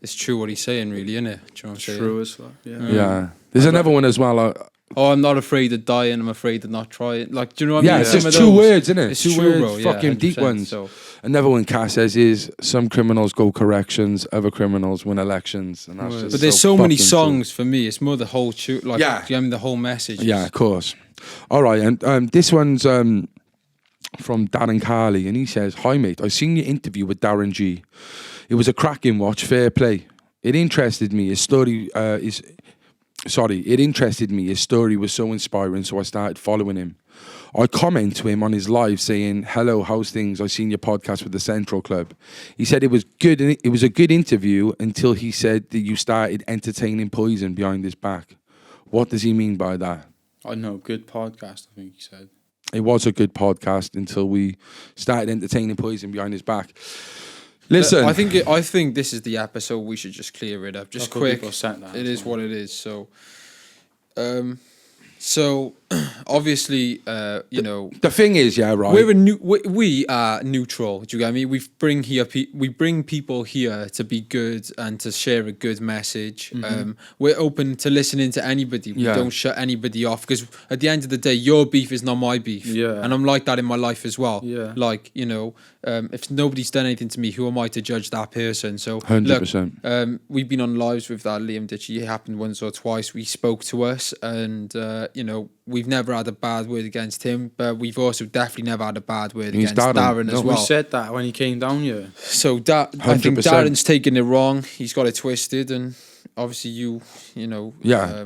Speaker 3: It's true what he's saying, really, isn't it? Do you know what I'm saying?
Speaker 1: True as well.
Speaker 2: Yeah. There's another one as well.
Speaker 3: I'm not afraid of dying. I'm afraid of not trying. Like, do you know what I mean?
Speaker 2: Yeah, it's just two words, isn't it?
Speaker 3: It's
Speaker 2: two
Speaker 3: true,
Speaker 2: words,
Speaker 3: bro.
Speaker 2: fucking deep
Speaker 3: 100%,
Speaker 2: ones.
Speaker 3: So.
Speaker 2: Another one Cass says is, some criminals go corrections, other criminals win elections. And that's just
Speaker 3: but there's so many
Speaker 2: fucking
Speaker 3: songs for me. It's more the whole tune, the whole message.
Speaker 2: Yeah, of course. All right, and this one's from Darren Carley, and he says, "Hi mate, I seen your interview with Darren Gee. It was a cracking watch. Fair play. It interested me. His story His story was so inspiring, so I started following him. I comment to him on his live saying, 'Hello, how's things? I seen your podcast with the Central Club.' He said it was good. It was a good interview until he said that you started entertaining poison behind his back. What does he mean by that?"
Speaker 1: I know, good podcast, I think he said.
Speaker 2: It was a good podcast until we started entertaining poison behind his back. Listen,
Speaker 3: I think this is the episode. We should just clear it up, just quick. It is what it is. So obviously, you know,
Speaker 2: The thing is, yeah, right.
Speaker 3: we are neutral. Do you get me? We bring people here to be good and to share a good message. We're open to listening to anybody. We don't shut anybody off, because at the end of the day, your beef is not my beef.
Speaker 1: Yeah.
Speaker 3: And I'm like that in my life as well.
Speaker 1: Yeah.
Speaker 3: Like, you know, if nobody's done anything to me, who am I to judge that person? So
Speaker 2: 100%.
Speaker 3: look, we've been on lives with that Liam Ditchy. It happened once or twice. We spoke to us, and you know, we've never had a bad word against him, but we've also definitely never had a bad word against Darren as well.
Speaker 1: We said that when he came down here.
Speaker 3: So I think Darren's taken it wrong. He's got it twisted, and obviously you know,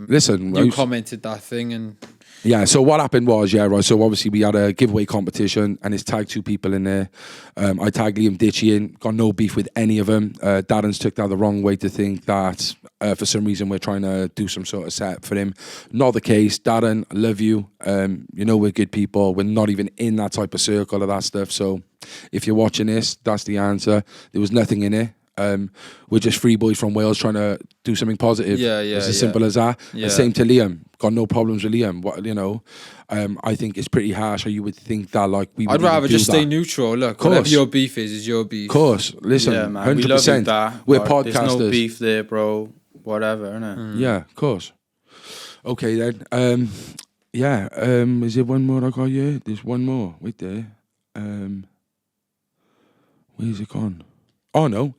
Speaker 2: listen,
Speaker 3: you commented that thing, and
Speaker 2: yeah, so what happened was, right, so obviously we had a giveaway competition, and it's tagged 2 people in there. I tagged Liam Ditchy in, got no beef with any of them. Darren's took that the wrong way to think that for some reason we're trying to do some sort of setup for him. Not the case. Darren, I love you. You know we're good people. We're not even in that type of circle of that stuff. So if you're watching this, that's the answer. There was nothing in it. We're just 3 boys from Wales trying to do something positive. It's as simple as that. And same to Liam. Got no problems with Liam. What, you know, I think it's pretty harsh how you would think that, like, we would
Speaker 3: I'd rather just stay neutral. Look, whatever your beef is your beef.
Speaker 2: Of course. Listen,
Speaker 1: Yeah, man.
Speaker 2: 100%.
Speaker 1: We love you, that.
Speaker 2: We're
Speaker 1: Like,
Speaker 2: podcasters.
Speaker 1: There's no beef there, bro. Whatever, innit?
Speaker 2: Yeah, of course. Okay, then. Is there one more I got here? There's one more. Wait there. Where's it gone? Oh, no.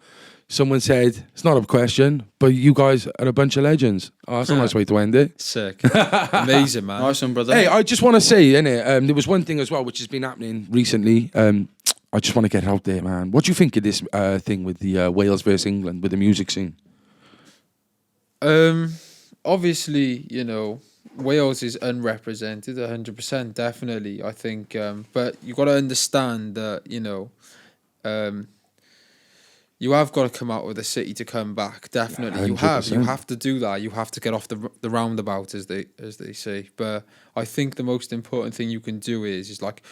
Speaker 2: Someone said, it's not a question, but you guys are a bunch of legends. Oh, that's a nice way to end it.
Speaker 3: Sick. Amazing, man.
Speaker 1: Nice one, brother.
Speaker 2: Hey, I just want to say, innit, there was one thing as well which has been happening recently. I just want to get it out there, man. What do you think of this thing with the Wales versus England, with the music scene?
Speaker 3: Obviously, you know, Wales is unrepresented, 100%, definitely, I think. But you got to understand that, you know, you have got to come out of the city to come back. Definitely,
Speaker 2: 100%.
Speaker 3: You have to do that. You have to get off the roundabout, as they say. But I think the most important thing you can do is like,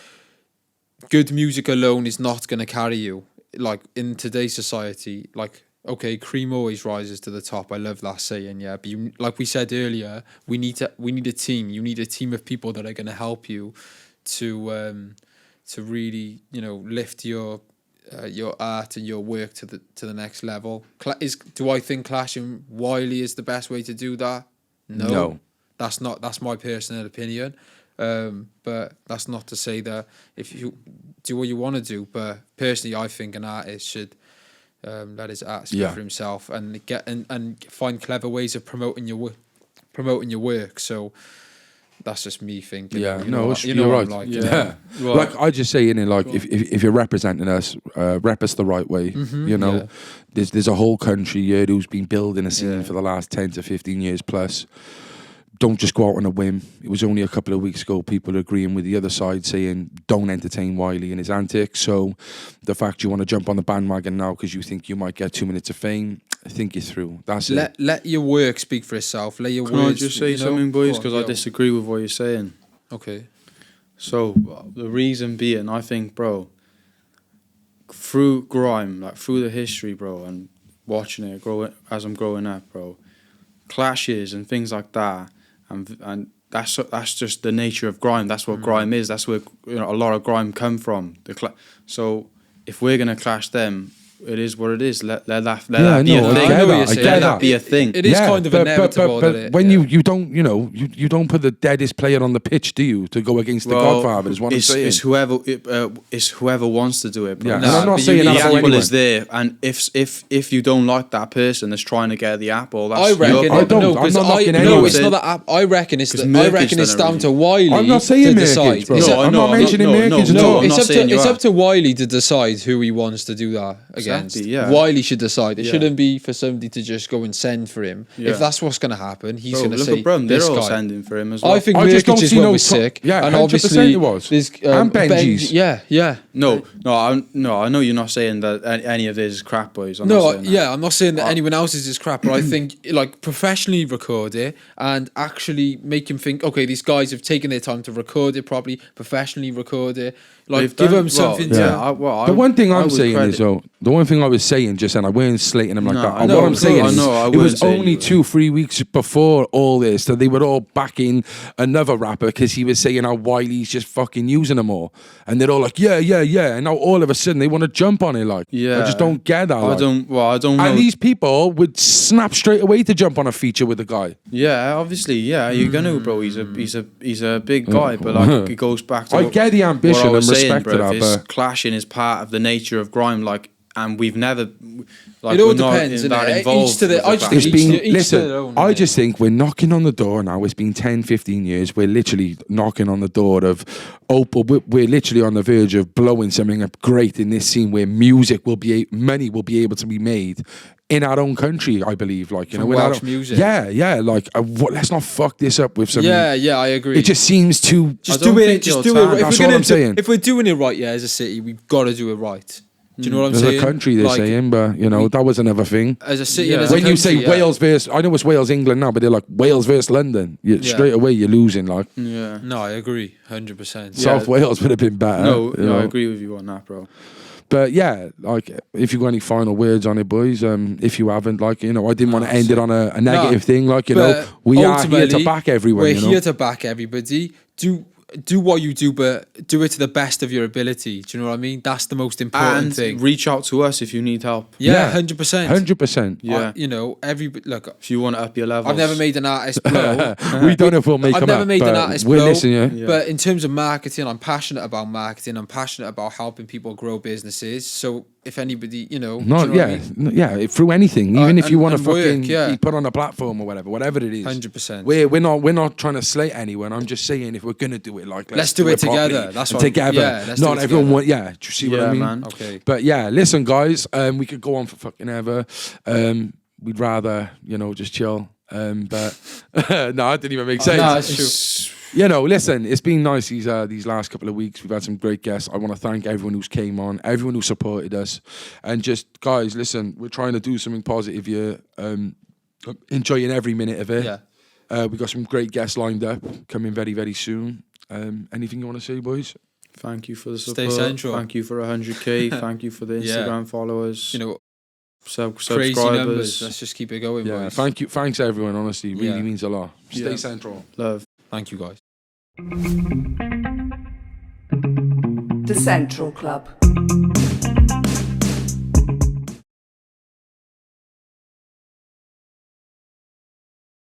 Speaker 3: good music alone is not going to carry you. Like, in today's society, like, okay, cream always rises to the top. I love that saying, yeah. But like we said earlier, we need a team. You need a team of people that are going to help you to really, you know, lift your art and your work to the next level. Do I think clashing Wiley is the best way to do that? No. That's my personal opinion. But that's not to say that if you do what you want to do. But personally, I think an artist should let his art speak for himself and and find clever ways of promoting your work. So that's just me thinking.
Speaker 2: Yeah,
Speaker 3: you're
Speaker 2: right.
Speaker 3: Like,
Speaker 2: yeah. Like, I just say, like, if you're representing us, rep us the right way. You know, there's a whole country here who's been building a scene for the last 10 to 15 years plus. Don't just go out on a whim. It was only a couple of weeks ago, people agreeing with the other side, saying don't entertain Wiley and his antics. So the fact you want to jump on the bandwagon now because you think you might get 2 minutes of fame, think it through. That's it.
Speaker 3: Let your work speak for itself. Let your
Speaker 1: Can
Speaker 3: words.
Speaker 1: I just say something, boys? Because I disagree with what you're saying.
Speaker 3: Okay.
Speaker 1: So the reason being, I think, bro, through grime, like through the history, bro, and watching it as I'm growing up, bro, clashes and things like that. And that's just the nature of grime. That's what grime is. That's where, you know, a lot of grime come from. So if we're gonna clash them, it is what it is. Let that be a thing. Let that be a thing.
Speaker 3: It is kind of inevitable.
Speaker 2: But when you don't, you know, you don't put the deadest player on the pitch, do you, to go against the Godfather? Is what I'm saying.
Speaker 1: It's whoever wants to do it. Bro.
Speaker 2: Yeah, no, I'm not saying
Speaker 1: the
Speaker 2: that
Speaker 1: apple is there, and if you don't like that person that's trying to get the apple, that's
Speaker 3: I reckon.
Speaker 2: I'm not knocking anyone.
Speaker 3: No, it's not that. I reckon it's down to Wiley.
Speaker 2: I'm not saying
Speaker 3: to decide.
Speaker 2: Merkins, bro. I'm not mentioning Merkins at all.
Speaker 3: It's up to Wiley to decide who he wants to do that against.
Speaker 1: Yeah.
Speaker 3: Wiley should decide. It shouldn't be for somebody to just go and send for him. Yeah. If that's what's going to happen, he's going to say,
Speaker 1: look at Brum, they're
Speaker 3: this
Speaker 1: all
Speaker 3: guy.
Speaker 1: Sending for him as well.
Speaker 3: I think Merkins was sick.
Speaker 2: Yeah,
Speaker 3: and
Speaker 2: 100%
Speaker 3: obviously
Speaker 2: it was.
Speaker 3: And
Speaker 2: Benji's.
Speaker 3: Yeah.
Speaker 1: No, I know you're not saying that any of this is crap, boys. I'm
Speaker 3: I'm not saying that anyone else's is crap, but I think, like, professionally record it and actually make him think, okay, these guys have taken their time to record it properly, professionally record it, Like, give them something to...
Speaker 2: The one thing I'm saying is, though, the one thing I was saying just then, I weren't slating them like that. And
Speaker 1: No,
Speaker 2: what I'm saying is,
Speaker 1: I
Speaker 2: it was
Speaker 1: wouldn't say
Speaker 2: only
Speaker 1: you
Speaker 2: 2-3 weeks before all this that they were all backing another rapper because he was saying how Wiley's just fucking using them all. And they're all like, yeah. And now all of a sudden they want to jump on it. Like, I just don't get that.
Speaker 1: I don't know.
Speaker 2: And these people would snap straight away to jump on a feature with a guy.
Speaker 1: Yeah, obviously, you're gonna, bro. He's a big guy, but like it goes back to.
Speaker 2: I get the ambition and respect to that,
Speaker 1: but clashing is part of the nature of grime. Like, and we've never. Like,
Speaker 3: it all depends.
Speaker 2: I just think we're knocking on the door now. It's been 10, 15 years. We're literally knocking on the door of we're literally on the verge of blowing something up great in this scene where money will be able to be made in our own country, I believe. Like, you know,
Speaker 3: Welsh music.
Speaker 2: Yeah. Like, let's not fuck this up with something.
Speaker 3: Yeah, I agree.
Speaker 2: It just seems too.
Speaker 3: Just do it.
Speaker 2: That's what I'm saying.
Speaker 3: If we're doing it right, as a city, we've got to do it right. Do you know what I'm saying?
Speaker 2: As a country, they're saying, but you know that was another thing.
Speaker 3: As a city, and as
Speaker 2: when
Speaker 3: a country,
Speaker 2: you say Wales versus, I know it's Wales, England now, but they're like Wales versus London. Straight away, you're losing. Like,
Speaker 3: no, I agree, 100%.
Speaker 2: South Wales would have been better.
Speaker 1: No, I agree with you on that, bro.
Speaker 2: But yeah, like, if you got any final words on it, boys, if you haven't, like, you know, I didn't want to end it on a negative thing. Like, you know, we are here to back everyone.
Speaker 3: We're here to back everybody. Do what you do, but do it to the best of your ability. Do you know what I mean? That's the most important thing.
Speaker 1: Reach out to us if you need help.
Speaker 3: Yeah, 100%.
Speaker 2: 100%.
Speaker 1: Yeah.
Speaker 3: You know, look.
Speaker 1: If you want to up your levels.
Speaker 3: I've never made an artist blow.
Speaker 2: We don't know if we'll make them up.
Speaker 3: I've never made an artist
Speaker 2: blow.
Speaker 3: We're
Speaker 2: listening,
Speaker 3: But in terms of marketing, I'm passionate about marketing. I'm passionate about helping people grow businesses. So if anybody, you know,
Speaker 2: through anything, even if you want to fucking
Speaker 3: be
Speaker 2: put on a platform or whatever it is,
Speaker 3: 100%.
Speaker 2: We're not trying to slay anyone. I'm just saying if we're gonna do it, like,
Speaker 3: let's do it together. That's what
Speaker 2: together.
Speaker 3: Let's
Speaker 2: not everyone want. Yeah, do you see what I mean?
Speaker 1: Man.
Speaker 3: Okay.
Speaker 2: But yeah, listen, guys, we could go on for fucking ever. We'd rather, you know, just chill. But no, it didn't even make sense.
Speaker 3: No, it's true.
Speaker 2: You know, listen, it's been nice these last couple of weeks. We've had some great guests. I want to thank everyone who's came on, everyone who supported us. And just, guys, listen, we're trying to do something positive here. Enjoying every minute of it.
Speaker 3: Yeah.
Speaker 2: We've got some great guests lined up, coming very, very soon. Anything you want to say, boys?
Speaker 1: Thank you for the support.
Speaker 3: Stay central.
Speaker 1: Thank you for 100k. Thank you for the Instagram followers.
Speaker 3: You know,
Speaker 1: subscribers.
Speaker 3: Crazy numbers. Let's just keep it going, boys.
Speaker 2: Thanks everyone, honestly. It really means a lot. Stay central.
Speaker 1: Love.
Speaker 3: Thank you, guys.
Speaker 5: The Central Club.